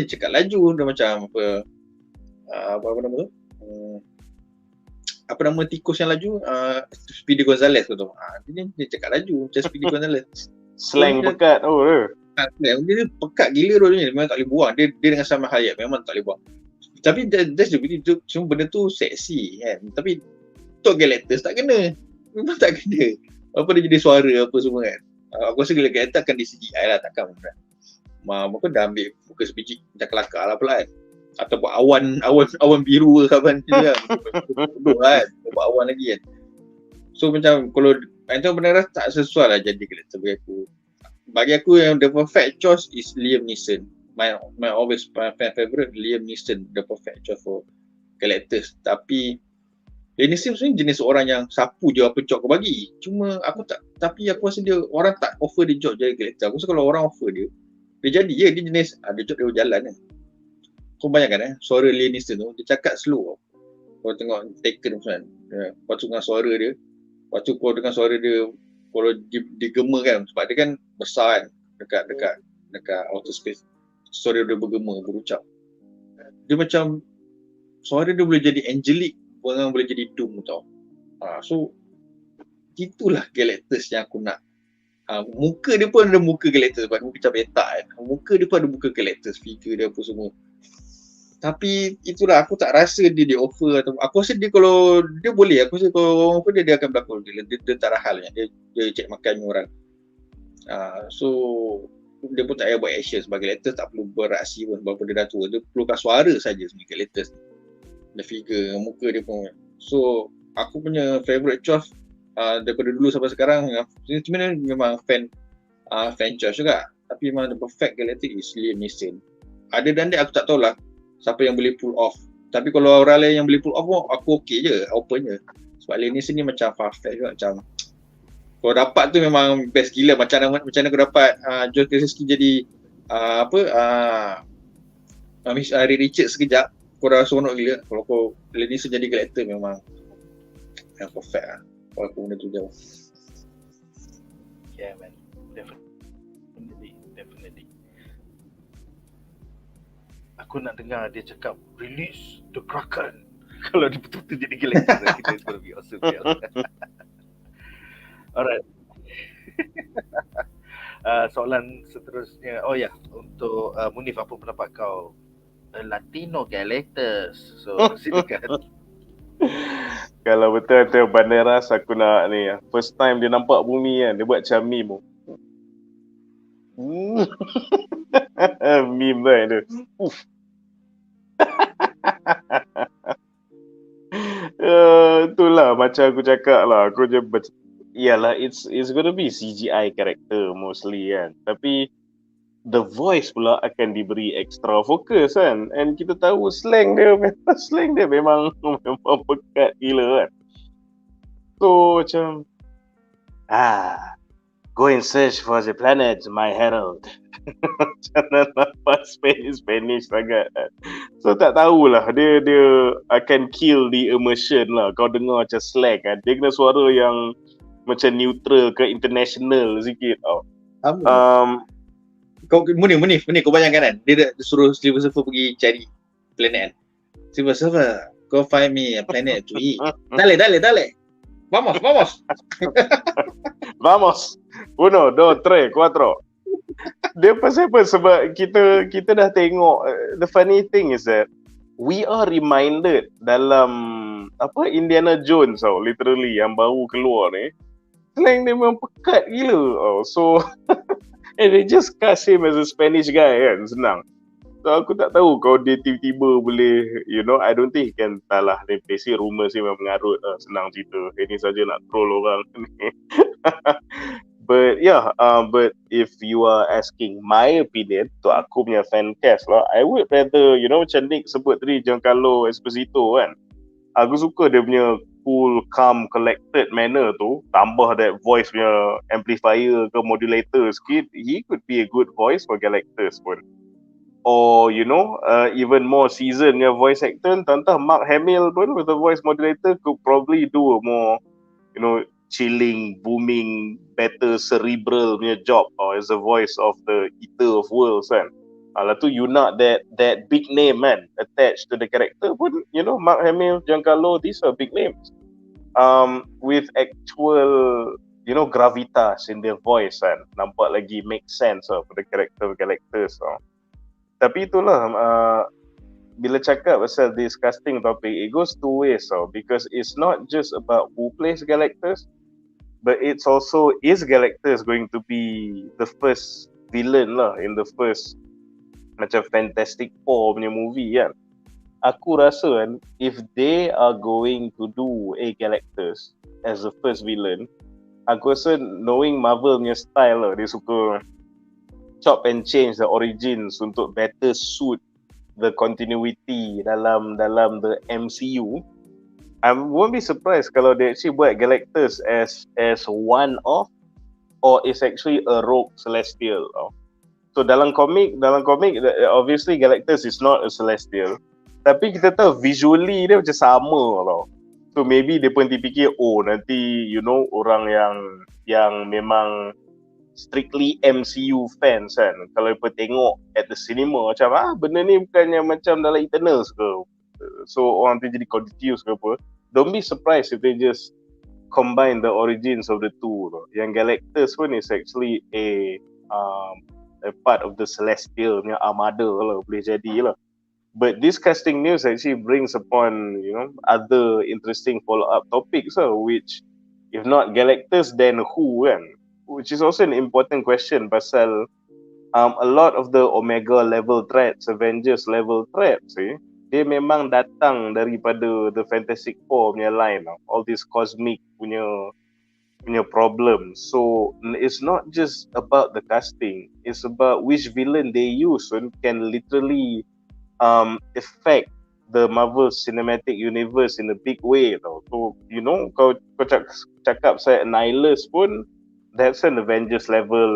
cakap laju, dia macam apa nama tu? apa nama tikus yang laju, Speedy Gonzales tu. Dia cakap laju macam Speedy Gonzales. Slang pekat Dia pekat gila tu, dia memang tak boleh buang. Dia dengan Salma Hayat memang tak boleh buang. Tapi that's the beauty, semua benda tu seksi kan. Tapi Tok Galactus tak kena. Memang tak kena. Apa dia jadi suara apa semua kan. Aku rasa Galactus akan di CGI lah, takkan kan. Maka dah ambil muka sebiji macam kelakar lah pula kan. Atau buat awan biru ke kawan dia kan. Buat awan lagi kan. So macam kalau itu benar tak sesuai lah jadi Galactus bagi aku. Bagi aku yang the perfect choice is Liam Neeson. My always my favorite Liam Neeson, the perfect choice for Galactus. Tapi Liam Neeson sebenarnya jenis orang yang sapu je apa job kau bagi. Cuma aku tak, tapi aku rasa dia orang tak offer dia job jadi Galactus. Aku rasa kalau orang offer dia jadi dia jenis ada job dia berjalan kan. Kau bayangkan suara Liam Neeson tu dia cakap slow. Kau tengok Taken macam mana. Lepas tu dengan suara dia, lepas tu kau dengan suara dia kalau digema kan sebab dia kan besar kan dekat outer space. Suara dia bergema, berucap. Dia macam suara dia boleh jadi angelic, boleh jadi doom tau. So itulah Galactus yang aku nak. Muka dia pun ada muka Galactus sebab muka macam petak kan. Muka dia pun ada muka Galactus, figure dia apa semua. Tapi itulah aku tak rasa dia offer atau aku rasa dia kalau dia boleh, aku rasa kalau orang dia akan berlakon. Dia tak ada halnya. Dia cek makan orang. So dia pun tak payah buat action sebagai Galactus, tak perlu beraksi pun sebab dia dah tua. Dia perlukan suara saja sebagai Galactus. The figure, muka dia pun. So aku punya favourite choice daripada dulu sampai sekarang sebenarnya memang fan choice juga. Tapi memang the perfect Galactus is Liam Neeson. Ada dan dia aku tak tahulah siapa yang boleh pull off. Tapi kalau orang lain yang boleh pull off pun aku okey je, open je. Sebab Liam Neeson ni macam far-fetched juga, macam kau dapat tu memang best gila. Macam mana kau dapat John Krasinski jadi Ray Richards sekejap, kau dah seronok gila. Kalau kau Liam Neeson jadi Galactus memang yang perfect lah. Kalau aku benda tu jauh. Yeah man, definitely. Aku nak dengar dia cakap release the Kraken. Kalau dia betul-betul jadi Galactus, kita it's gonna be awesome. Alright. Soalan seterusnya, untuk Munif, apa pendapat kau Latino Galactus? So silakan. Kalau betul-betul Banderas aku nak ni, first time dia nampak bumi kan, dia buat macam meme. Meme kan tu. Itulah macam aku cakap lah, aku je iyalah it's gonna be CGI character mostly kan, tapi the voice pula akan diberi extra focus kan, and kita tahu slang dia memang pekat gila kan. So macam go and search for the planet my herald. Macam nampak Spanish sangat kan. So tak tahulah, dia akan kill the immersion lah. Kau dengar macam slang kan, dia kena suara yang macam neutral ke international sikit tau. Kau Munif kau bayangkan kan, dia suruh Silver Surfer pergi cari planet kan. Silver Surfer, go find me a planet to eat. Dale. Vamos. Vamos. 1, 2, 3, 4. Dia pasal apa? Sebab kita dah tengok. The funny thing is that we are reminded dalam Indiana Jones tau, literally yang baru keluar ni, slang dia memang pekat gila. So and they just cast him as a Spanish guy kan, senang. So aku tak tahu kalau dia tiba-tiba boleh, I don't think he can talah. Dia si rumor sih memang mengarut, senang cerita. Ini saja nak troll orang. But but if you are asking my opinion, tu aku punya fan cast lah, I would rather, macam Nick sebut tadi, Giancarlo Esposito kan. Aku suka dia punya cool, calm, collected manner tu. Tambah that voice punya amplifier ke modulator sikit, he could be a good voice for Galactus pun. Or even more seasoned voice actor, entah Mark Hamill pun with the voice modulator could probably do a more chilling, booming, better cerebral punya job as the voice of the Eater of Worlds kan. Lepas tu you nak that big name kan attached to the character pun, you know, Mark Hamill, Giancarlo, these are big names. With actual, you know, gravitas in their voice kan, nampak lagi make sense for the characters. Tapi itulah, bila cakap pasal this casting topic, it goes two ways because it's not just about who plays Galactus, but it's also, is Galactus going to be the first villain lah in the first macam Fantastic Four punya movie kan. Aku rasa kan, if they are going to do a Galactus as the first villain, aku rasa knowing Marvel punya style lah, dia suka chop and change the origins untuk better suit the continuity dalam the MCU. I won't be surprised kalau they actually buat Galactus as one of, or is actually a rogue celestial. So dalam komik obviously Galactus is not a celestial, tapi kita tahu visually dia macam sama tau. So maybe dia pun terfikir, oh nanti you know orang yang memang strictly MCU fans kan, kalau mereka tengok at the cinema macam benda ni bukannya macam dalam Eternals ke, so orang tu jadi confused ke apa. Don't be surprised if they just combine the origins of the two. Yang Galactus pun is actually a part of the celestial punya armada lah, boleh jadi lah. But this casting news actually brings upon, you know, other interesting follow-up topics which if not Galactus then who kan, which is also an important question pasal a lot of the Omega level threats, Avengers level threats dia memang datang daripada the Fantastic Four punya line, all these cosmic punya problem. So it's not just about the casting, it's about which villain they use can literally affect the Marvel Cinematic Universe in a big way tau. So you know, kau cakap saya Annihilus pun, that's an Avengers level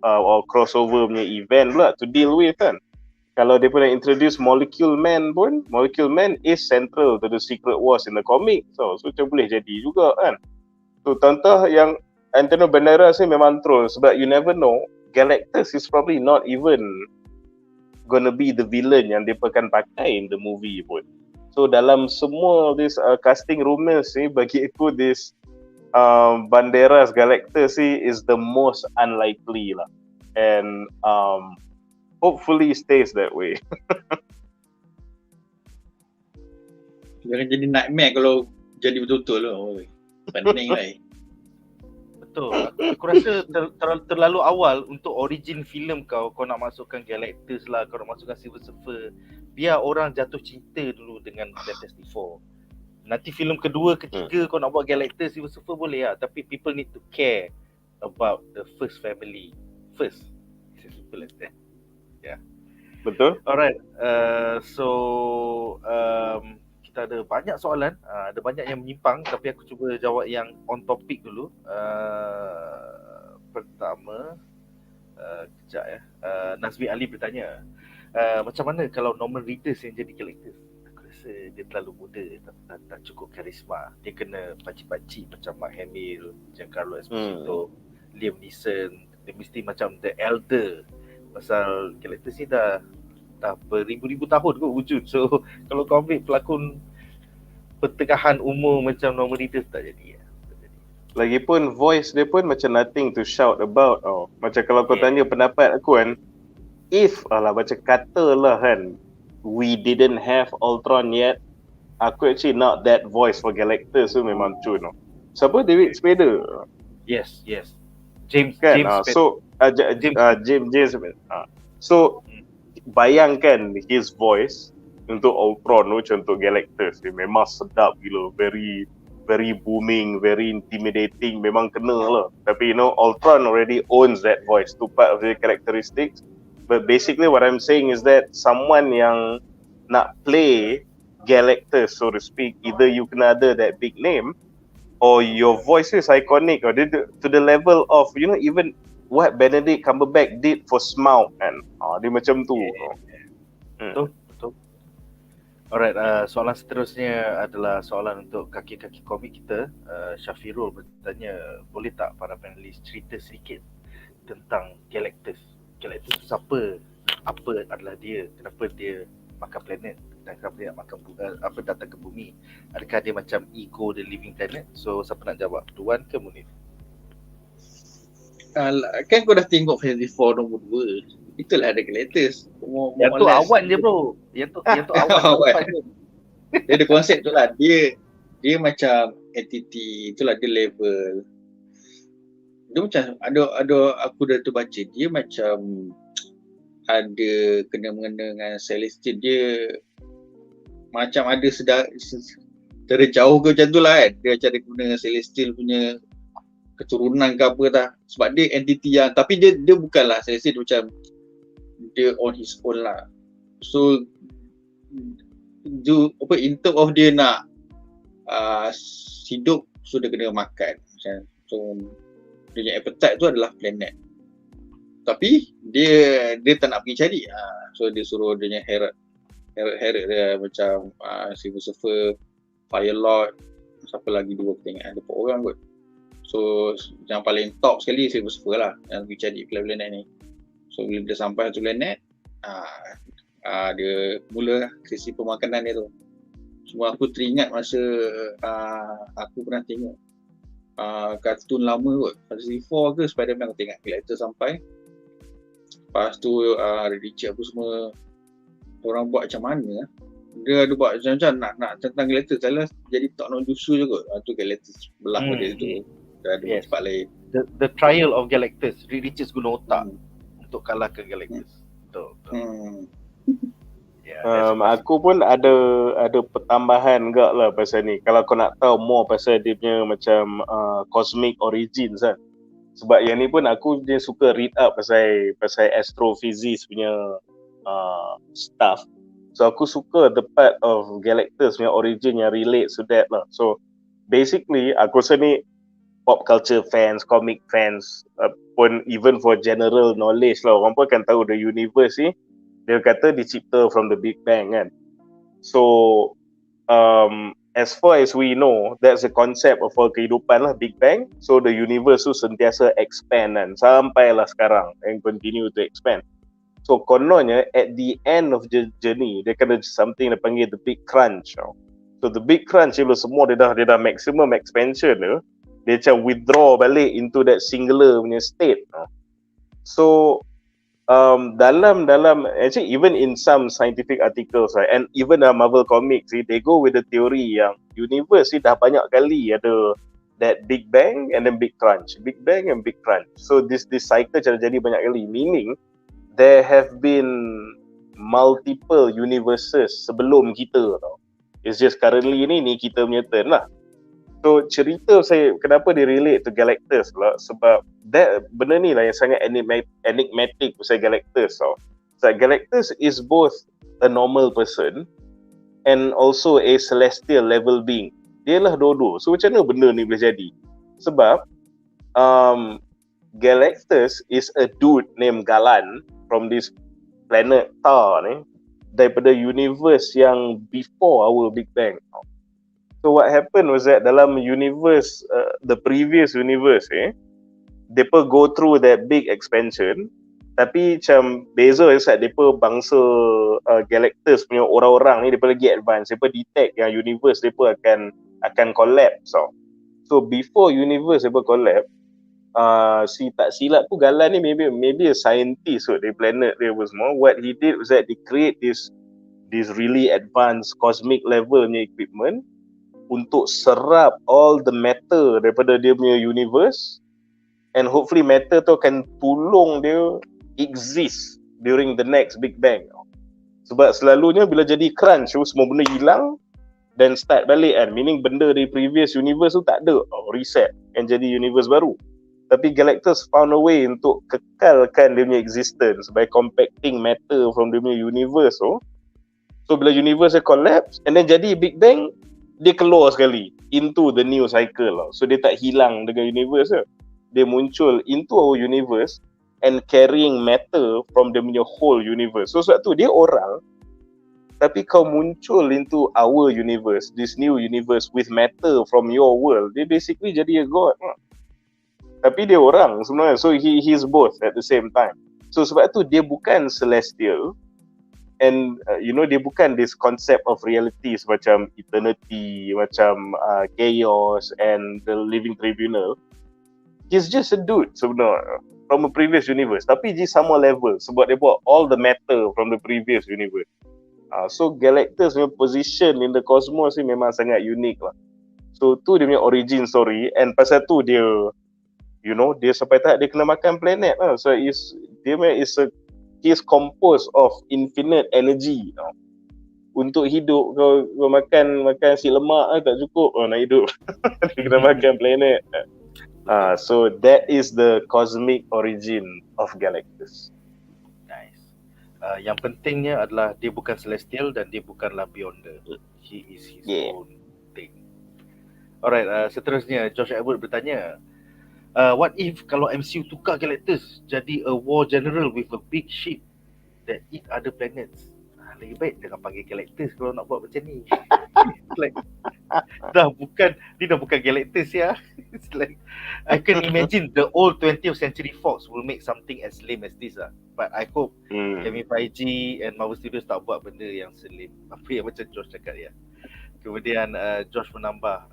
or crossover punya event pula to deal with kan. Kalau dia pun nak introduce Molecule Man pun, Molecule Man is central to the Secret Wars in the comic. So macam boleh jadi juga kan. So contoh yang Antonio Banderas ni memang troll sebab you never know, Galactus is probably not even gonna be the villain yang dia akan pakai in the movie pun. So dalam semua this casting rumors ni, bagi aku this Banderas Galactus is the most unlikely lah, and hopefully stays that way. Jangan jadi nightmare kalau jadi betul-betul lah. Pening lah. Betul. Aku rasa terlalu awal untuk origin filem kau nak masukkan Galactus lah, kau nak masukkan Silver Surfer. Biar orang jatuh cinta dulu dengan Fantastic Four. Nanti filem kedua, ketiga kau nak buat Galactus, Silver Surfer boleh lah. Tapi people need to care about the first family first. It's as simple as that. Yeah. Betul. Alright. Kita ada banyak soalan, ada banyak yang menyimpang, tapi aku cuba jawab yang on topic dulu. Pertama, kejap ya. Nazmi Ali bertanya, macam mana kalau normal readers yang jadi Galactus? Aku rasa dia terlalu muda, tak cukup karisma. Dia kena pakcik-pakcik macam Mark Hamill, Giancarlo Esposito, Liam Neeson. Dia mesti macam the elder. Pasal Galactus ni dah beribu-ribu tahun kot wujud. So kalau kau ambil pelakon pertengahan umur macam normal readers tak jadi. Lagipun voice dia pun macam nothing to shout about. Macam kalau kau tanya pendapat aku kan, if macam katalah kan, we didn't have Ultron yet, aku actually not that voice for Galactus tu memang cun. Siapa? David Spader. Yes. James kan? Spader. So James. So bayangkan his voice untuk Ultron macam untuk Galactus, dia memang sedap gila, very very booming, very intimidating, memang kena lah. Tapi you know, Ultron already owns that voice, two part of the characteristics. But basically what I'm saying is that someone yang nak play Galactus, so to speak, either you kena ada that big name or your voice is iconic, or to the level of, you know, even what Benedict Cumberbatch did for Smaug kan. Dia macam tu. Betul. Alright, soalan seterusnya adalah soalan untuk kaki-kaki komik kita. Syafirul bertanya, boleh tak para panelis cerita sedikit tentang Galactus? Galactus tu siapa? apa adalah dia, kenapa dia makan planet dan kenapa dia nak makan datang ke bumi. Adakah dia macam ego the living planet? So siapa nak jawab, Duan ke Munif? Kan kau dah tengok Fantasy 4 nombor 2. Itulah ada Galactus. Yang tu awan je bro. Yang tu awan je. Dia ada konsep tu lah. Dia macam entity, itulah dia level. Dia macam ada aku dah terbaca, dia macam ada kena-mengena dengan Celestial. Dia macam ada terjauh ke macam tu lah kan. Dia macam ada kena dengan Celestial punya keturunan ke apa dah. Sebab dia entity yang, tapi dia bukanlah Celestial, dia macam dia on his own lah. So in term of dia nak hidup, so dia kena makan macam. So dia punya appetite tu adalah planet. Tapi dia tak nak pergi cari. So dia suruh dia punya Herod dia macam Silver Surfer, Fire Lord, siapa lagi dua aku tengok, ada 4 orang kot. So yang paling top sekali Silver Surfer lah yang pergi cari planet ni. So bila dia sampai tu planet, dia mula sesi pemakanan dia tu. Cuma aku teringat masa aku pernah tengok kartun lama kot, Fantasy 4 ke Spider-Man, aku tengok Galactus sampai. Lepas tu Richard apa semua orang buat macam mana. Dia ada buat macam-macam nak tentang Galactus, salah jadi tak nak justru je kot. Tu Galactus belah dia tu. Dia ada tempat lain. The trial of Galactus. Richard guna otak untuk kalahkan Galactus. Betul. Aku pun ada pertambahan enggak lah pasal ni. Kalau kau nak tahu more pasal dia punya macam cosmic origins kan. Sebab yang ni pun aku dia suka read up pasal astrophysics punya stuff. So aku suka the part of Galactus punya origin yang relate to that lah. So basically aku rasa ni pop culture fans, comic fans pun even for general knowledge lah, orang pun akan tahu the universe ni dia kata dicipta from the Big Bang kan. So as far as we know, that's the concept of all kehidupan lah, Big Bang. So the universe tu sentiasa expand kan, sampailah sekarang and continue to expand. So kononnya at the end of the journey dia kena something dia panggil the big crunch. So the big crunch bila semua dia dah maximum expansion dia macam withdraw balik into that singular punya state. So dalam actually even in some scientific articles right, and even Marvel Comics they go with the theory yang universe ni dah banyak kali ada that Big Bang and then Big Crunch, Big Bang and Big Crunch. So this cycle jadi banyak kali, meaning there have been multiple universes sebelum kita tau. It's just currently ni kita punya turn lah. So cerita saya kenapa dia relate to Galactus lah, sebab benda ni lah yang sangat enigmatic pasal Galactus tau. So Galactus is both a normal person and also a celestial level being. Dia lah dua-dua. So macam mana benda ni boleh jadi? Sebab Galactus is a dude named Galan from this planet Tar ni, daripada universe yang before our Big Bang. So what happened was that dalam universe, the previous universe depa go through that big expansion, tapi macam beza sebab depa bangsa Galactus punya orang-orang ni depa lagi advance, depa detect yang universe depa akan collapse. So before universe depa collapse, tak silap tu Galan ni maybe a scientist di planet dia was more. What he did was that he create this really advanced cosmic level punya equipment untuk serap all the matter daripada dia punya universe, and hopefully matter tu akan tolong dia exist during the next Big Bang. Sebab selalunya bila jadi crunch semua benda hilang dan start balik kan, meaning benda di previous universe tu tak ada, reset and jadi universe baru. Tapi Galactus found a way untuk kekalkan dia punya existence by compacting matter from dia punya universe tu. So bila universe collapse and then jadi Big Bang, dia keluar sekali into the new cycle. So dia tak hilang dengan universe dia muncul into our universe and carrying matter from the whole universe. So sebab tu dia orang, tapi kau muncul into our universe, this new universe with matter from your world, dia basically jadi a god. Tapi dia orang sebenarnya. So he's both at the same time. So sebab tu dia bukan celestial, and dia bukan this concept of reality macam eternity, macam chaos and the living tribunal. He's just a dude sebenarnya from a previous universe, tapi dia sama level sebab dia buat all the matter from the previous universe. So Galactus punya position in the cosmos ni memang sangat unik lah. So tu dia punya origin story, and pasal tu dia dia sampai tahap dia kena makan planet lah. So he's composed of infinite energy. Untuk hidup kau makan si lemak tak cukup nak hidup. Dia kena makan planet. So that is the cosmic origin of Galactus. Nice. Yang pentingnya adalah dia bukan celestial dan dia bukanlah beyonder. He is his own thing. Alright, seterusnya Josh Edward bertanya, what if kalau MCU tukar Galactus jadi a war general with a big ship that eat other planets? Lagi baik jangan panggil Galactus kalau nak buat macam ni. Like, dah bukan Galactus ya. It's like, I can imagine the old 20th Century Fox will make something as lame as this lah. But I hope Kevin Feige and Marvel Studios tak buat benda yang selim apa yang macam Josh cakap ya. Kemudian Josh menambah,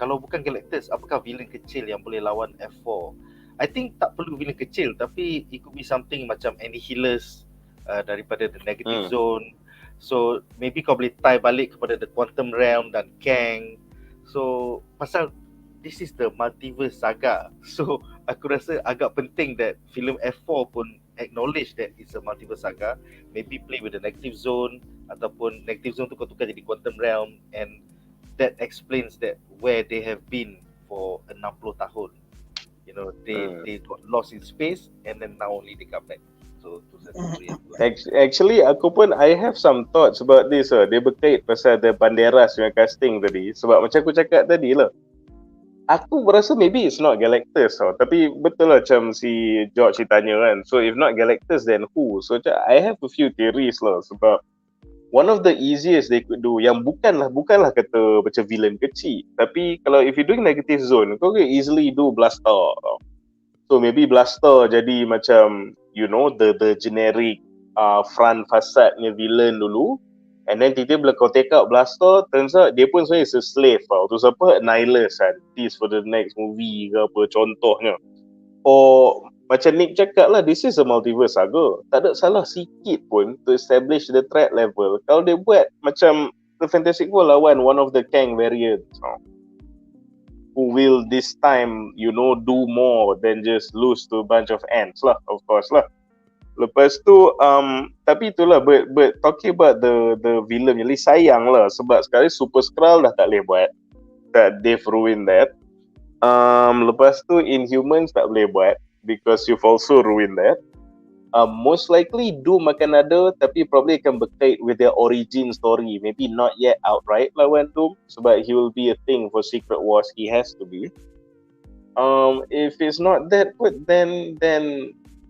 kalau bukan Galactus, apakah villain kecil yang boleh lawan F4? I think tak perlu villain kecil, tapi it could be something macam Annihilus daripada The Negative Zone. So maybe kau boleh tie balik kepada The Quantum Realm dan Kang. So pasal this is the multiverse saga, so aku rasa agak penting that filem F4 pun acknowledge that it's a multiverse saga. Maybe play with the Negative Zone, ataupun Negative Zone tu kau tukar jadi Quantum Realm, and that explains that where they have been for 60 tahun. They got lost in space and then now only they come back. So actually aku pun I have some thoughts about this. Dia berkait pasal the Banderas punya casting tadi. Sebab macam aku cakap tadi lah, aku berasa maybe it's not Galactus tapi betul lah macam si George tanya kan. So if not Galactus then who? So I have a few theories lah. Sebab one of the easiest they could do, yang bukanlah kata macam villain kecil, tapi kalau if you doing Negative Zone, kau can easily do Blaster. So maybe Blaster jadi macam the generic front fasadnya villain dulu, and then tiba-tiba bila kau take out Blaster, turns out dia pun sebenarnya is a slave tau. Tu siapa? Annihilus kan, tease for the next movie ke apa contohnya. Or macam Nick cakap lah, this is a multiverse saga. Tak ada salah sikit pun to establish the threat level. Kalau dia buat macam the Fantastic Four lawan one of the Kang variants, who will this time do more than just lose to a bunch of ants lah, of course lah. Lepas tu tapi itulah, but talking about the villain, jadi sayang lah sebab sekarang Super Skrull dah tak boleh buat, that they've ruined that. Lepas tu Inhumans tak boleh buat because you've also ruined that. Most likely Doom akan ada, tapi probably akan berkait with their origin story. Maybe not yet outright lawan Doom, sebab he will be a thing for Secret Wars. He has to be. If it's not that, then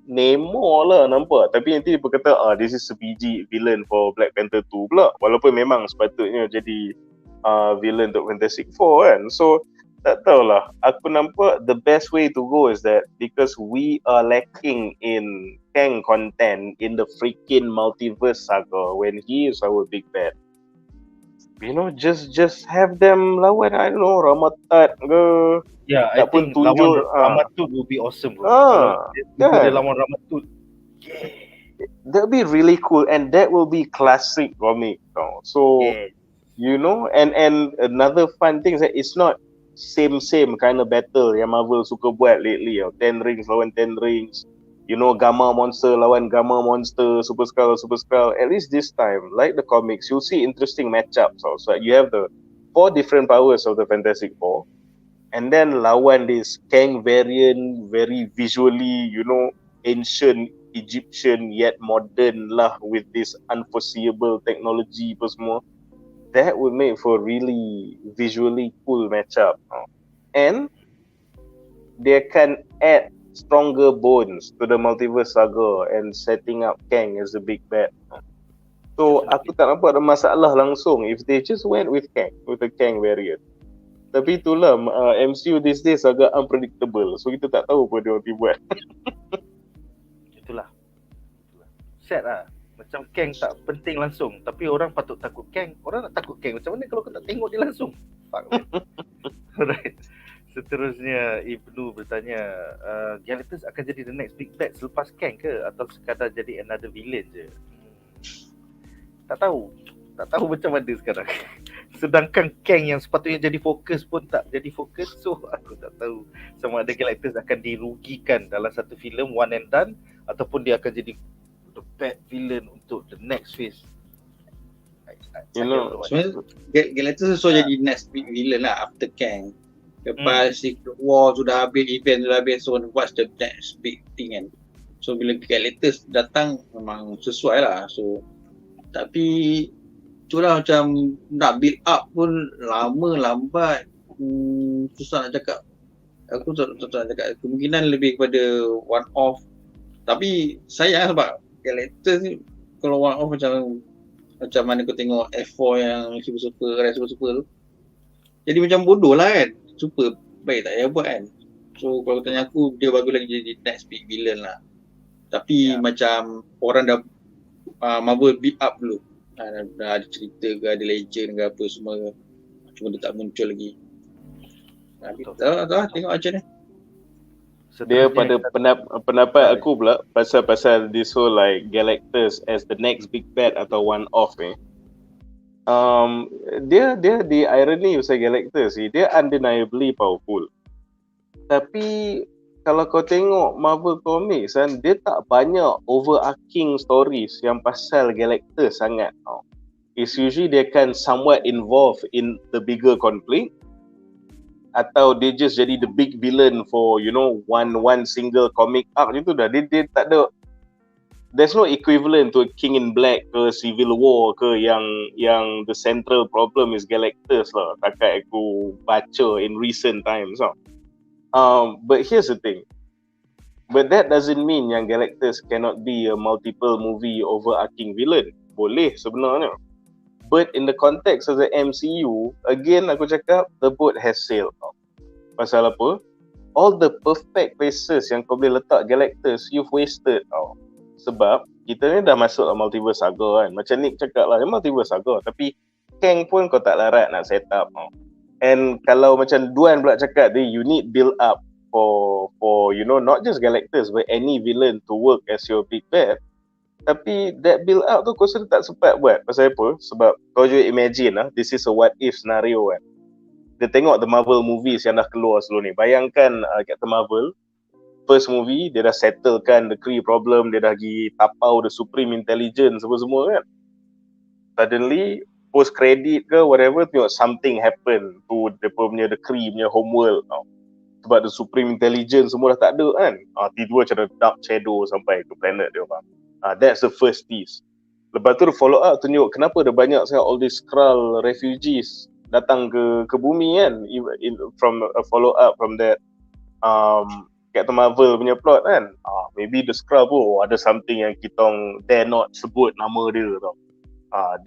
Namor lah nampak. Tapi nanti dia berkata this is a PG villain for Black Panther 2 pula. Walaupun memang sepatutnya jadi villain untuk Fantastic Four kan. So tak tahulah. Aku nampak the best way to go is that because we are lacking in Kang content in the freaking multiverse saga when he is our big bad. Just have them lawan, I don't know, Ramatat ke. Yeah, I think lawan Ramatut will be awesome bro. Dia lawan Ramatut. That'll be really cool, and that will be classic comic. So and another fun thing is that it's not same kind of battle yang Marvel suka buat lately. 10 rings lawan 10 rings. Gamma monster lawan Gamma monster, Super Skrull. At least this time, like the comics, you'll see interesting matchups also. You have the 4 different powers of the Fantastic Four, and then lawan this Kang variant, very visually, ancient Egyptian yet modern lah, with this unforeseeable technology apa semua. That would make for really visually cool matchup. And they can add stronger bones to the multiverse saga and setting up Kang as the big bad. So aku tak nampak ada masalah langsung if they just went with Kang, with the Kang variant. Tapi itulah, MCU these days agak unpredictable. So kita tak tahu apa dia nanti buat. Itulah. Set lah. Macam Kang tak penting langsung, tapi orang patut takut Kang. Orang nak takut Kang macam mana kalau kau tak tengok dia langsung? Fuck man. Alright. Seterusnya Ibnu bertanya, Galactus akan jadi the next big bad selepas Kang ke, atau sekadar jadi another villain je? Tak tahu macam mana sekarang. Sedangkan Kang yang sepatutnya jadi fokus pun tak jadi fokus. So aku tak tahu sama ada Galactus akan dirugikan dalam satu filem one and done, ataupun dia akan jadi the bad villain untuk the next phase. Sebenarnya Galactus so jadi next big villain lah after Kang. Lepas Secret War sudah habis, event sudah habis, so what's the next big thing kan. So bila Galactus datang memang sesuai lah. So tapi itulah macam nak build up pun lama, lambat, susah nak cakap. Aku tak nak cakap, kemungkinan lebih kepada one off. Tapi sayang sebab Galactus ni kalau one off macam mana kau tengok F4 yang super tu, jadi macam bodoh lah kan. Super baik tak payah buat kan. So kalau tanya aku, dia bagus lagi jadi next big villain lah. Tapi macam orang dah Marvel build up dulu, dah ada cerita ke, ada legend ke apa semua, cuma dia tak muncul lagi. Tengok aja ni. Dia pada pendapat aku pula pasal this whole like Galactus as the next big bad atau one off ni. Dia di irony pasal Galactus ni, dia undeniably powerful. Tapi kalau kau tengok Marvel Comics kan, dia tak banyak overarching stories yang pasal Galactus sangat. It's usually dia kan somewhat involved in the bigger conflict, atau dia just jadi the big villain for one single comic arc macam tu dah. Dia tak ada, there's no equivalent to King in Black ke Civil War ke yang the central problem is Galactus lah, takat aku baca in recent times. But here's the thing, but that doesn't mean yang Galactus cannot be a multiple movie overarching villain. Boleh sebenarnya, but in the context of the MCU, again aku cakap the boat has sailed. Pasal apa? All the perfect places yang kau boleh letak Galactus, you've wasted. Sebab kita ni dah masuk dalam multiverse saga kan. Macam Nick cakap lah, multiverse saga. Tapi Kang pun kau tak larat nak set up. And kalau macam Duan pula cakap, you need build up for not just Galactus but any villain to work as your big bad. Tapi that build up tu kau sudah tak sempat buat. Pasal apa? Sebab kau juga imagine lah, this is a what if scenario kan. Dia tengok the Marvel movies yang dah keluar sebelum ni. Bayangkan Captain Marvel, first movie, dia dah settlekan the Kree problem, dia dah pergi tapau the Supreme Intelligence semua kan. Suddenly, post credit ke whatever, tengok something happen to the Kree punya homeworld. Sebab the Supreme Intelligence semua dah tak ada kan. Tiba-tiba macam dark shadow sampai ke planet dia orang. That's the first tease. Lepas tu follow up tunjuk kenapa ada banyak sangat all these Skrull refugees datang ke bumi kan. From a follow up from that Captain Marvel punya plot kan. Maybe the Skrull pun ada something yang kita dare not sebut nama dia tau.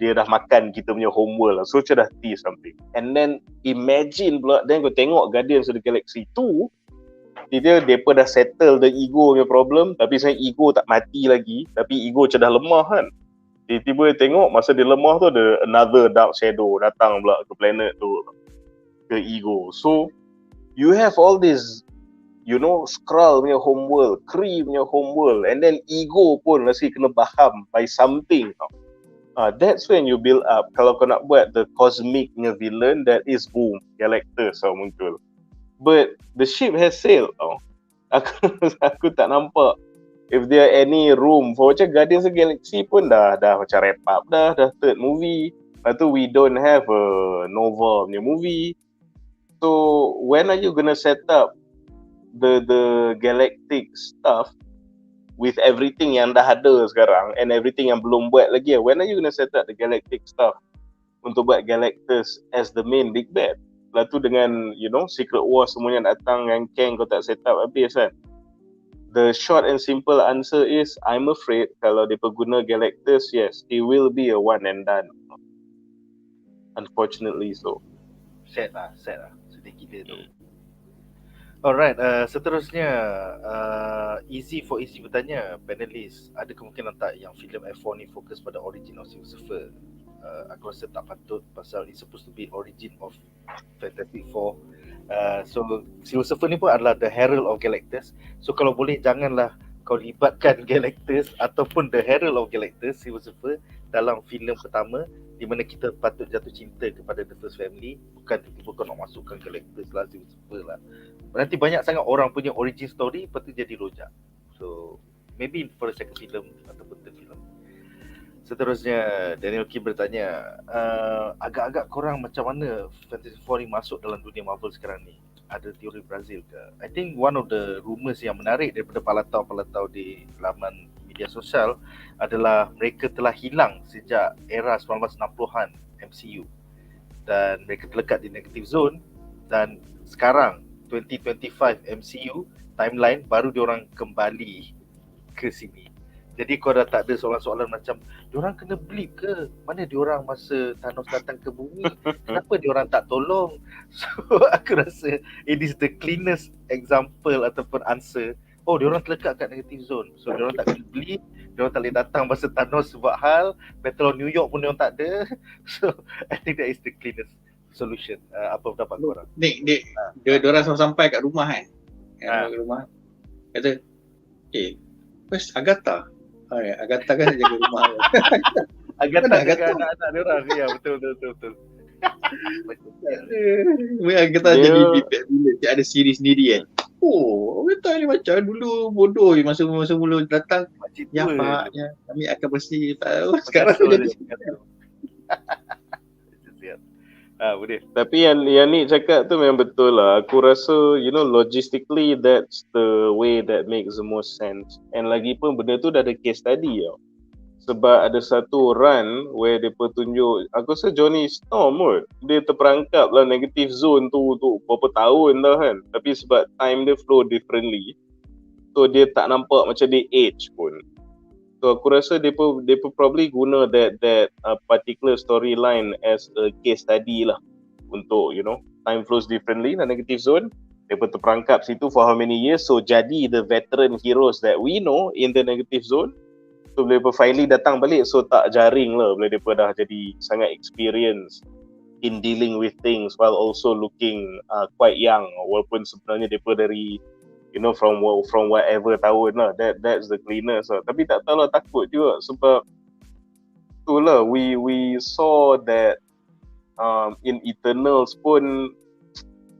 Dia dah makan kita punya homeworld lah. So macam dah tease something. And then imagine pula, then kau tengok Guardians of the Galaxy 2, dia pun dah settle the ego punya problem, tapi sebenarnya ego tak mati lagi, tapi ego macam dah lemah kan. Tiba-tiba tengok masa dia lemah tu ada another dark shadow datang pula ke planet tu, ke ego. So you have all this Skrull punya homeworld, Kree punya homeworld, and then ego pun mesti kena faham by something. That's when you build up. Kalau kau nak buat the cosmic punya villain, that is boom, Galactus muncul. But the ship has sailed. Aku tak nampak if there any room for macam Guardians of the Galaxy pun dah macam wrap up dah third movie. Lepas tu we don't have a Nova punya movie. So when are you gonna set up the galactic stuff with everything yang dah ada sekarang and everything yang belum buat lagi? When are you gonna set up the galactic stuff untuk buat Galactus as the main big bad? Lepas tu dengan Secret War semuanya datang dengan Kang kau tak set up habis kan. The short and simple answer is I'm afraid kalau dia guna Galactus, yes, it will be a one and done. Unfortunately so. Set lah sedih gila tu. Alright, seterusnya Easy bertanya, panelis, ada kemungkinan tak yang filem F4 ni fokus pada origin of Lucifer? Aku rasa tak patut pasal it's supposed to be origin of Fantastic Four. So Lucifer ni pun adalah the herald of Galactus. So kalau boleh janganlah kau libatkan Galactus ataupun the herald of Galactus, Lucifer, dalam filem pertama di mana kita patut jatuh cinta kepada the first family, bukan tiba-tiba kau nak masukkan Galactus lah, Lucifer lah. Nanti banyak sangat orang punya origin story, lepas tu jadi rojak. So maybe for the second film ataupun third film. Seterusnya Daniel Kim bertanya, agak-agak korang macam mana Fantastic Four ni masuk dalam dunia Marvel sekarang ni? Ada teori Brazil ke? I think one of the rumours yang menarik daripada palatau-palatau di laman media sosial adalah mereka telah hilang sejak era 1960-an MCU dan mereka terlekat di negative zone, dan sekarang 2025 MCU timeline baru diorang kembali ke sini. Jadi kau dah tak ada soalan-soalan macam diorang kena blip ke? Mana diorang masa Thanos datang ke bumi? Kenapa diorang tak tolong? So aku rasa it is the cleanest example ataupun answer. Oh, diorang terlekat kat negative zone. So diorang tak kena blip, diorang tak boleh datang masa Thanos sebab hal, Battle of New York pun diorang tak ada. So I think that is the cleanest solution. Apa pendapat korang? Diorang sampai kat rumah kan. Kat rumah. Kata, where's Agatha? Agatha kan jaga rumah. Agatha jaga anak-anak diorang. Ya, betul. Agatha jadi bila dia ada siri sendiri kan. Oh, Agatha ni macam dulu bodoh masa mula datang. Ya Pak, ya, kami akan bersih. Sekarang tu jadi Munif. Tapi yang ni cakap tu memang betul lah. Aku rasa, logistically that's the way that makes the most sense. And lagi pun benda tu dah ada case study tau. Sebab ada satu run where dia tunjuk, aku rasa Johnny Storm pun, dia terperangkap lah negative zone tu untuk berapa tahun dah kan. Tapi sebab time dia flow differently, so dia tak nampak macam dia age pun. So aku rasa dia probably guna that particular storyline as a case study lah untuk time flows differently dalam negative zone. Dia terperangkap situ for how many years, so jadi the veteran heroes that we know in the negative zone. So bila dia finally datang balik, so tak jaring lah bila dia dah jadi sangat experienced in dealing with things while also looking quite young, walaupun sebenarnya dia dari from whatever tahun lah. That's the cleanest lah. Tapi tak tahu lah, takut juga sebab itulah we saw that in Eternals pun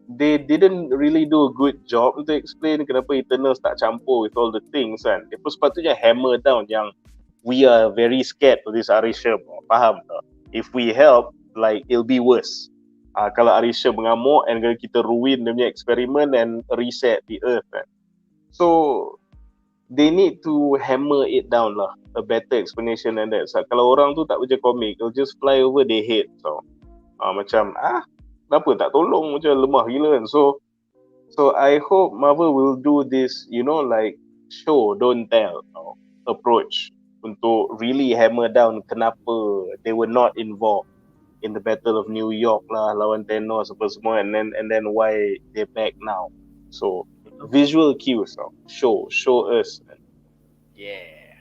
they didn't really do a good job to explain kenapa Eternals tak campur with all the things kan. Dia pun sepatutnya hammer down yang we are very scared of this Arisha. Faham tak? If we help, like it'll be worse. Kalau Arisha mengamuk and kita ruin dia punya eksperimen and reset the earth kan. So they need to hammer it down lah, a better explanation than that. So, kalau orang tu tak baca komik, they'll just fly over their head. So macam kenapa tak tolong, macam lemah gila kan. So I hope Marvel will do this, like show don't tell approach untuk really hammer down kenapa they were not involved in the Battle of New York lah, lawan Thanos apa semua, and then why they back now. So visual cues, show us. Yeah.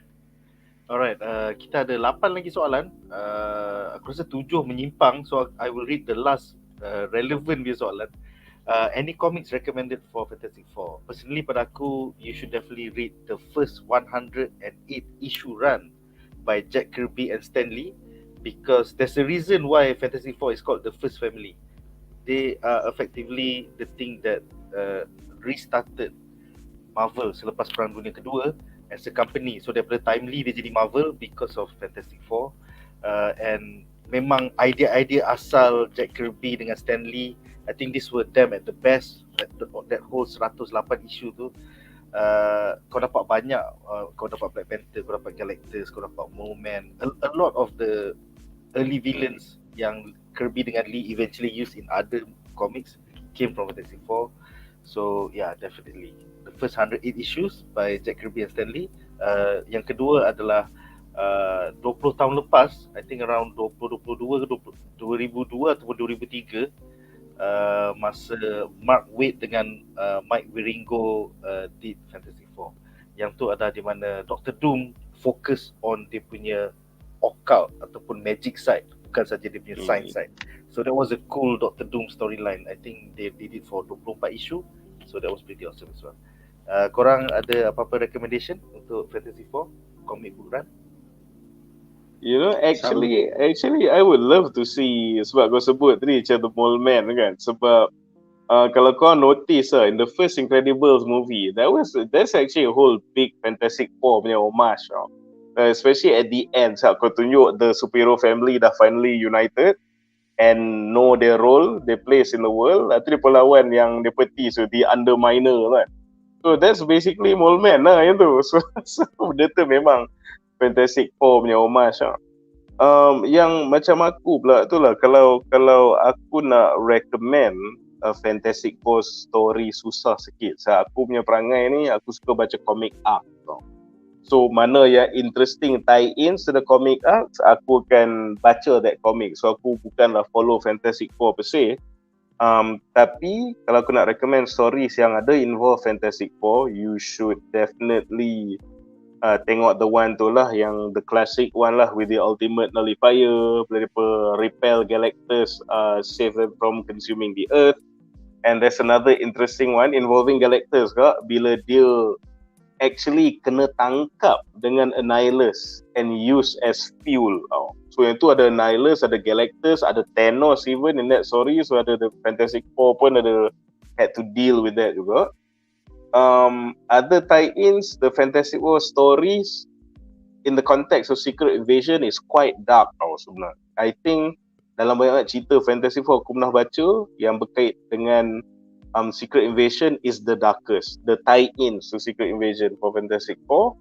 Alright, kita ada 8 lagi soalan. Aku rasa 7 menyimpang, so I will read the last relevant punya soalan. Any comics recommended for Fantastic Four? Personally pada aku, you should definitely read the first 108 issue run by Jack Kirby and Stan Lee, because there's a reason why Fantastic Four is called the first family. They are effectively the thing that restarted Marvel selepas Perang Dunia Kedua as a company. So daripada timely dia jadi Marvel because of Fantastic Four. And memang idea-idea asal Jack Kirby dengan Stan Lee, I think this were them at the best. That whole 108 issue tu, kau dapat banyak, kau dapat Black Panther, kau dapat Galactus, kau dapat Moment, a lot of the early villains yang Kirby dengan Lee eventually used in other comics came from Fantastic Four. So yeah, definitely the first 108 issues by Jack Kirby and Stan Lee. Yang kedua adalah 20 tahun lepas, I think around 2022 ke 2002 ataupun 2003, masa Mark Waid dengan Mike Wieringo did Fantastic Four. Yang tu ada di mana Dr. Doom fokus on dia punya occult ataupun magic side, bukan saja dia punya science side. So that was a cool Dr. Doom storyline. I think they did it for 24 issue. So that was pretty awesome as well. Korang ada apa-apa recommendation untuk Fantasy 4 komik bulan? You know, actually I would love to see, sebab kau sebut tadi macam The Mole Man kan, sebab kalau kau notice in the first Incredibles movie, there's actually a whole big Fantastic Four punya homage, especially at the end saat kau tunjuk the superhero family dah finally united and know their role, their place in the world. Nanti dia lawan yang dia peti, so the Underminer kan. So that's basically Mole Man lah yang tu. So benda tu memang Fantastic Four punya homage lah. Yang macam aku pula tu lah, kalau aku nak recommend a Fantastic Four story susah sikit. So aku punya perangai ni, aku suka baca comic arc. So mana yang interesting tie-ins to the comic arcs, aku akan baca that comic. So aku bukanlah follow Fantastic Four per se. Tapi kalau aku nak recommend stories yang ada involve Fantastic Four, you should definitely tengok the one tu lah, yang the classic one lah, with the ultimate nullifier, daripada repel Galactus, save them from consuming the earth. And there's another interesting one involving Galactus kak, bila dia actually kena tangkap dengan Annihilus and use as fuel. So yang tu ada Annihilus, ada Galactus, ada Thanos even in that story. So ada the Fantastic Four pun had to deal with that juga. Other tie-ins, the Fantastic Four stories in the context of Secret Invasion is quite dark sebenarnya. I think dalam banyak cerita Fantastic Four aku pernah baca yang berkait dengan Secret Invasion is the darkest. The tie-ins to Secret Invasion for Fantastic Four.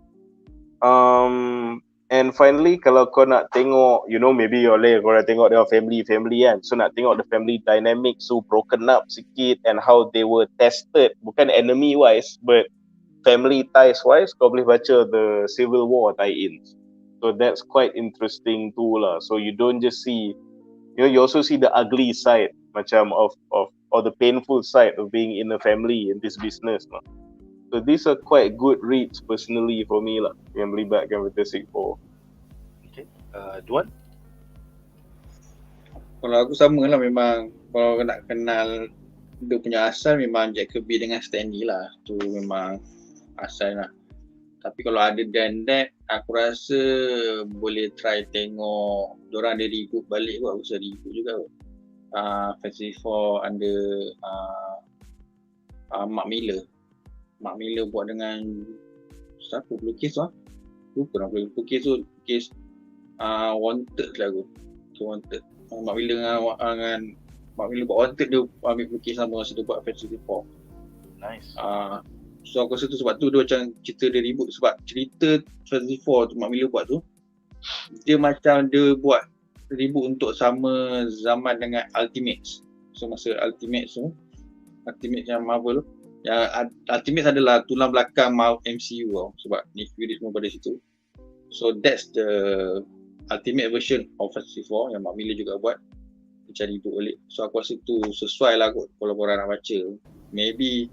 And finally, kalau kau nak tengok, you know, maybe kau nak tengok dia family kan. So nak tengok the family dynamic so broken up sikit and how they were tested, bukan enemy wise but family ties wise, kau boleh baca the Civil War tie-ins. So that's quite interesting too lah. So you don't just see, you know, you also see the ugly side macam of or the painful side of being in a family in this business lah. So these are quite good reads personally for me lah, yang melibatkan Fantastic Four. Okay, Duan? Kalau aku sama lah, memang kalau nak kenal dia punya asal memang Jack Kirby dengan Stanley lah, tu memang asal lah. Tapi kalau ada than that, aku rasa boleh try tengok diorang ada reboot balik kot. Aku rasa reboot juga kot. Fantasy Four under Mark Miller. Mark Miller buat dengan siapa pelukis lah? Lupa nak pelukis tu, pelukis Wanted lah aku. Wanted. Mark Miller dengan Mark Miller buat Wanted, dia ambil pelukis sama masa dia buat Fantasy Four. Nice. So aku rasa tu sebab tu dia macam cerita dia reboot, sebab cerita Fantasy Four tu Mark Miller buat tu, dia macam dia buat reboot untuk sama zaman dengan Ultimates. So masa Ultimates tu, Ultimates yang Marvel tu, yang Ultimates adalah tulang belakang MCU tau, sebab Nick Fury semua pada situ. So that's the Ultimate version of Fantasy Four yang Mark Miller juga buat, macam reboot balik. So aku rasa tu sesuai lah kot kalau korang nak baca. Maybe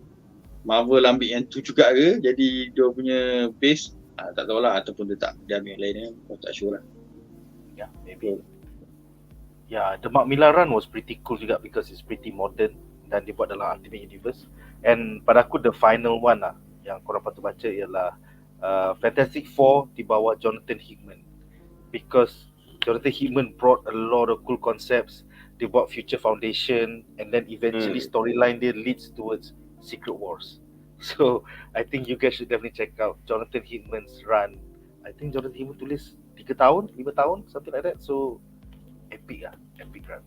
Marvel ambil yang tu juga ke, jadi dia punya base, tak tahulah, ataupun dia ambil yang lain, aku tak sure lah. Yeah, maybe. Yeah, the Mark Miller run was pretty cool juga because it's pretty modern dan dia buat dalam Ultimate Universe. And pada aku the final one lah yang korang patut baca ialah Fantastic Four di bawah Jonathan Hickman, because Jonathan Hickman brought a lot of cool concepts. Dia buat Future Foundation and then eventually storyline dia leads towards Secret Wars. So I think you guys should definitely check out Jonathan Hickman's run. I think Jonathan Hickman tulis 3 tahun, 5 tahun, something like that. So epic run.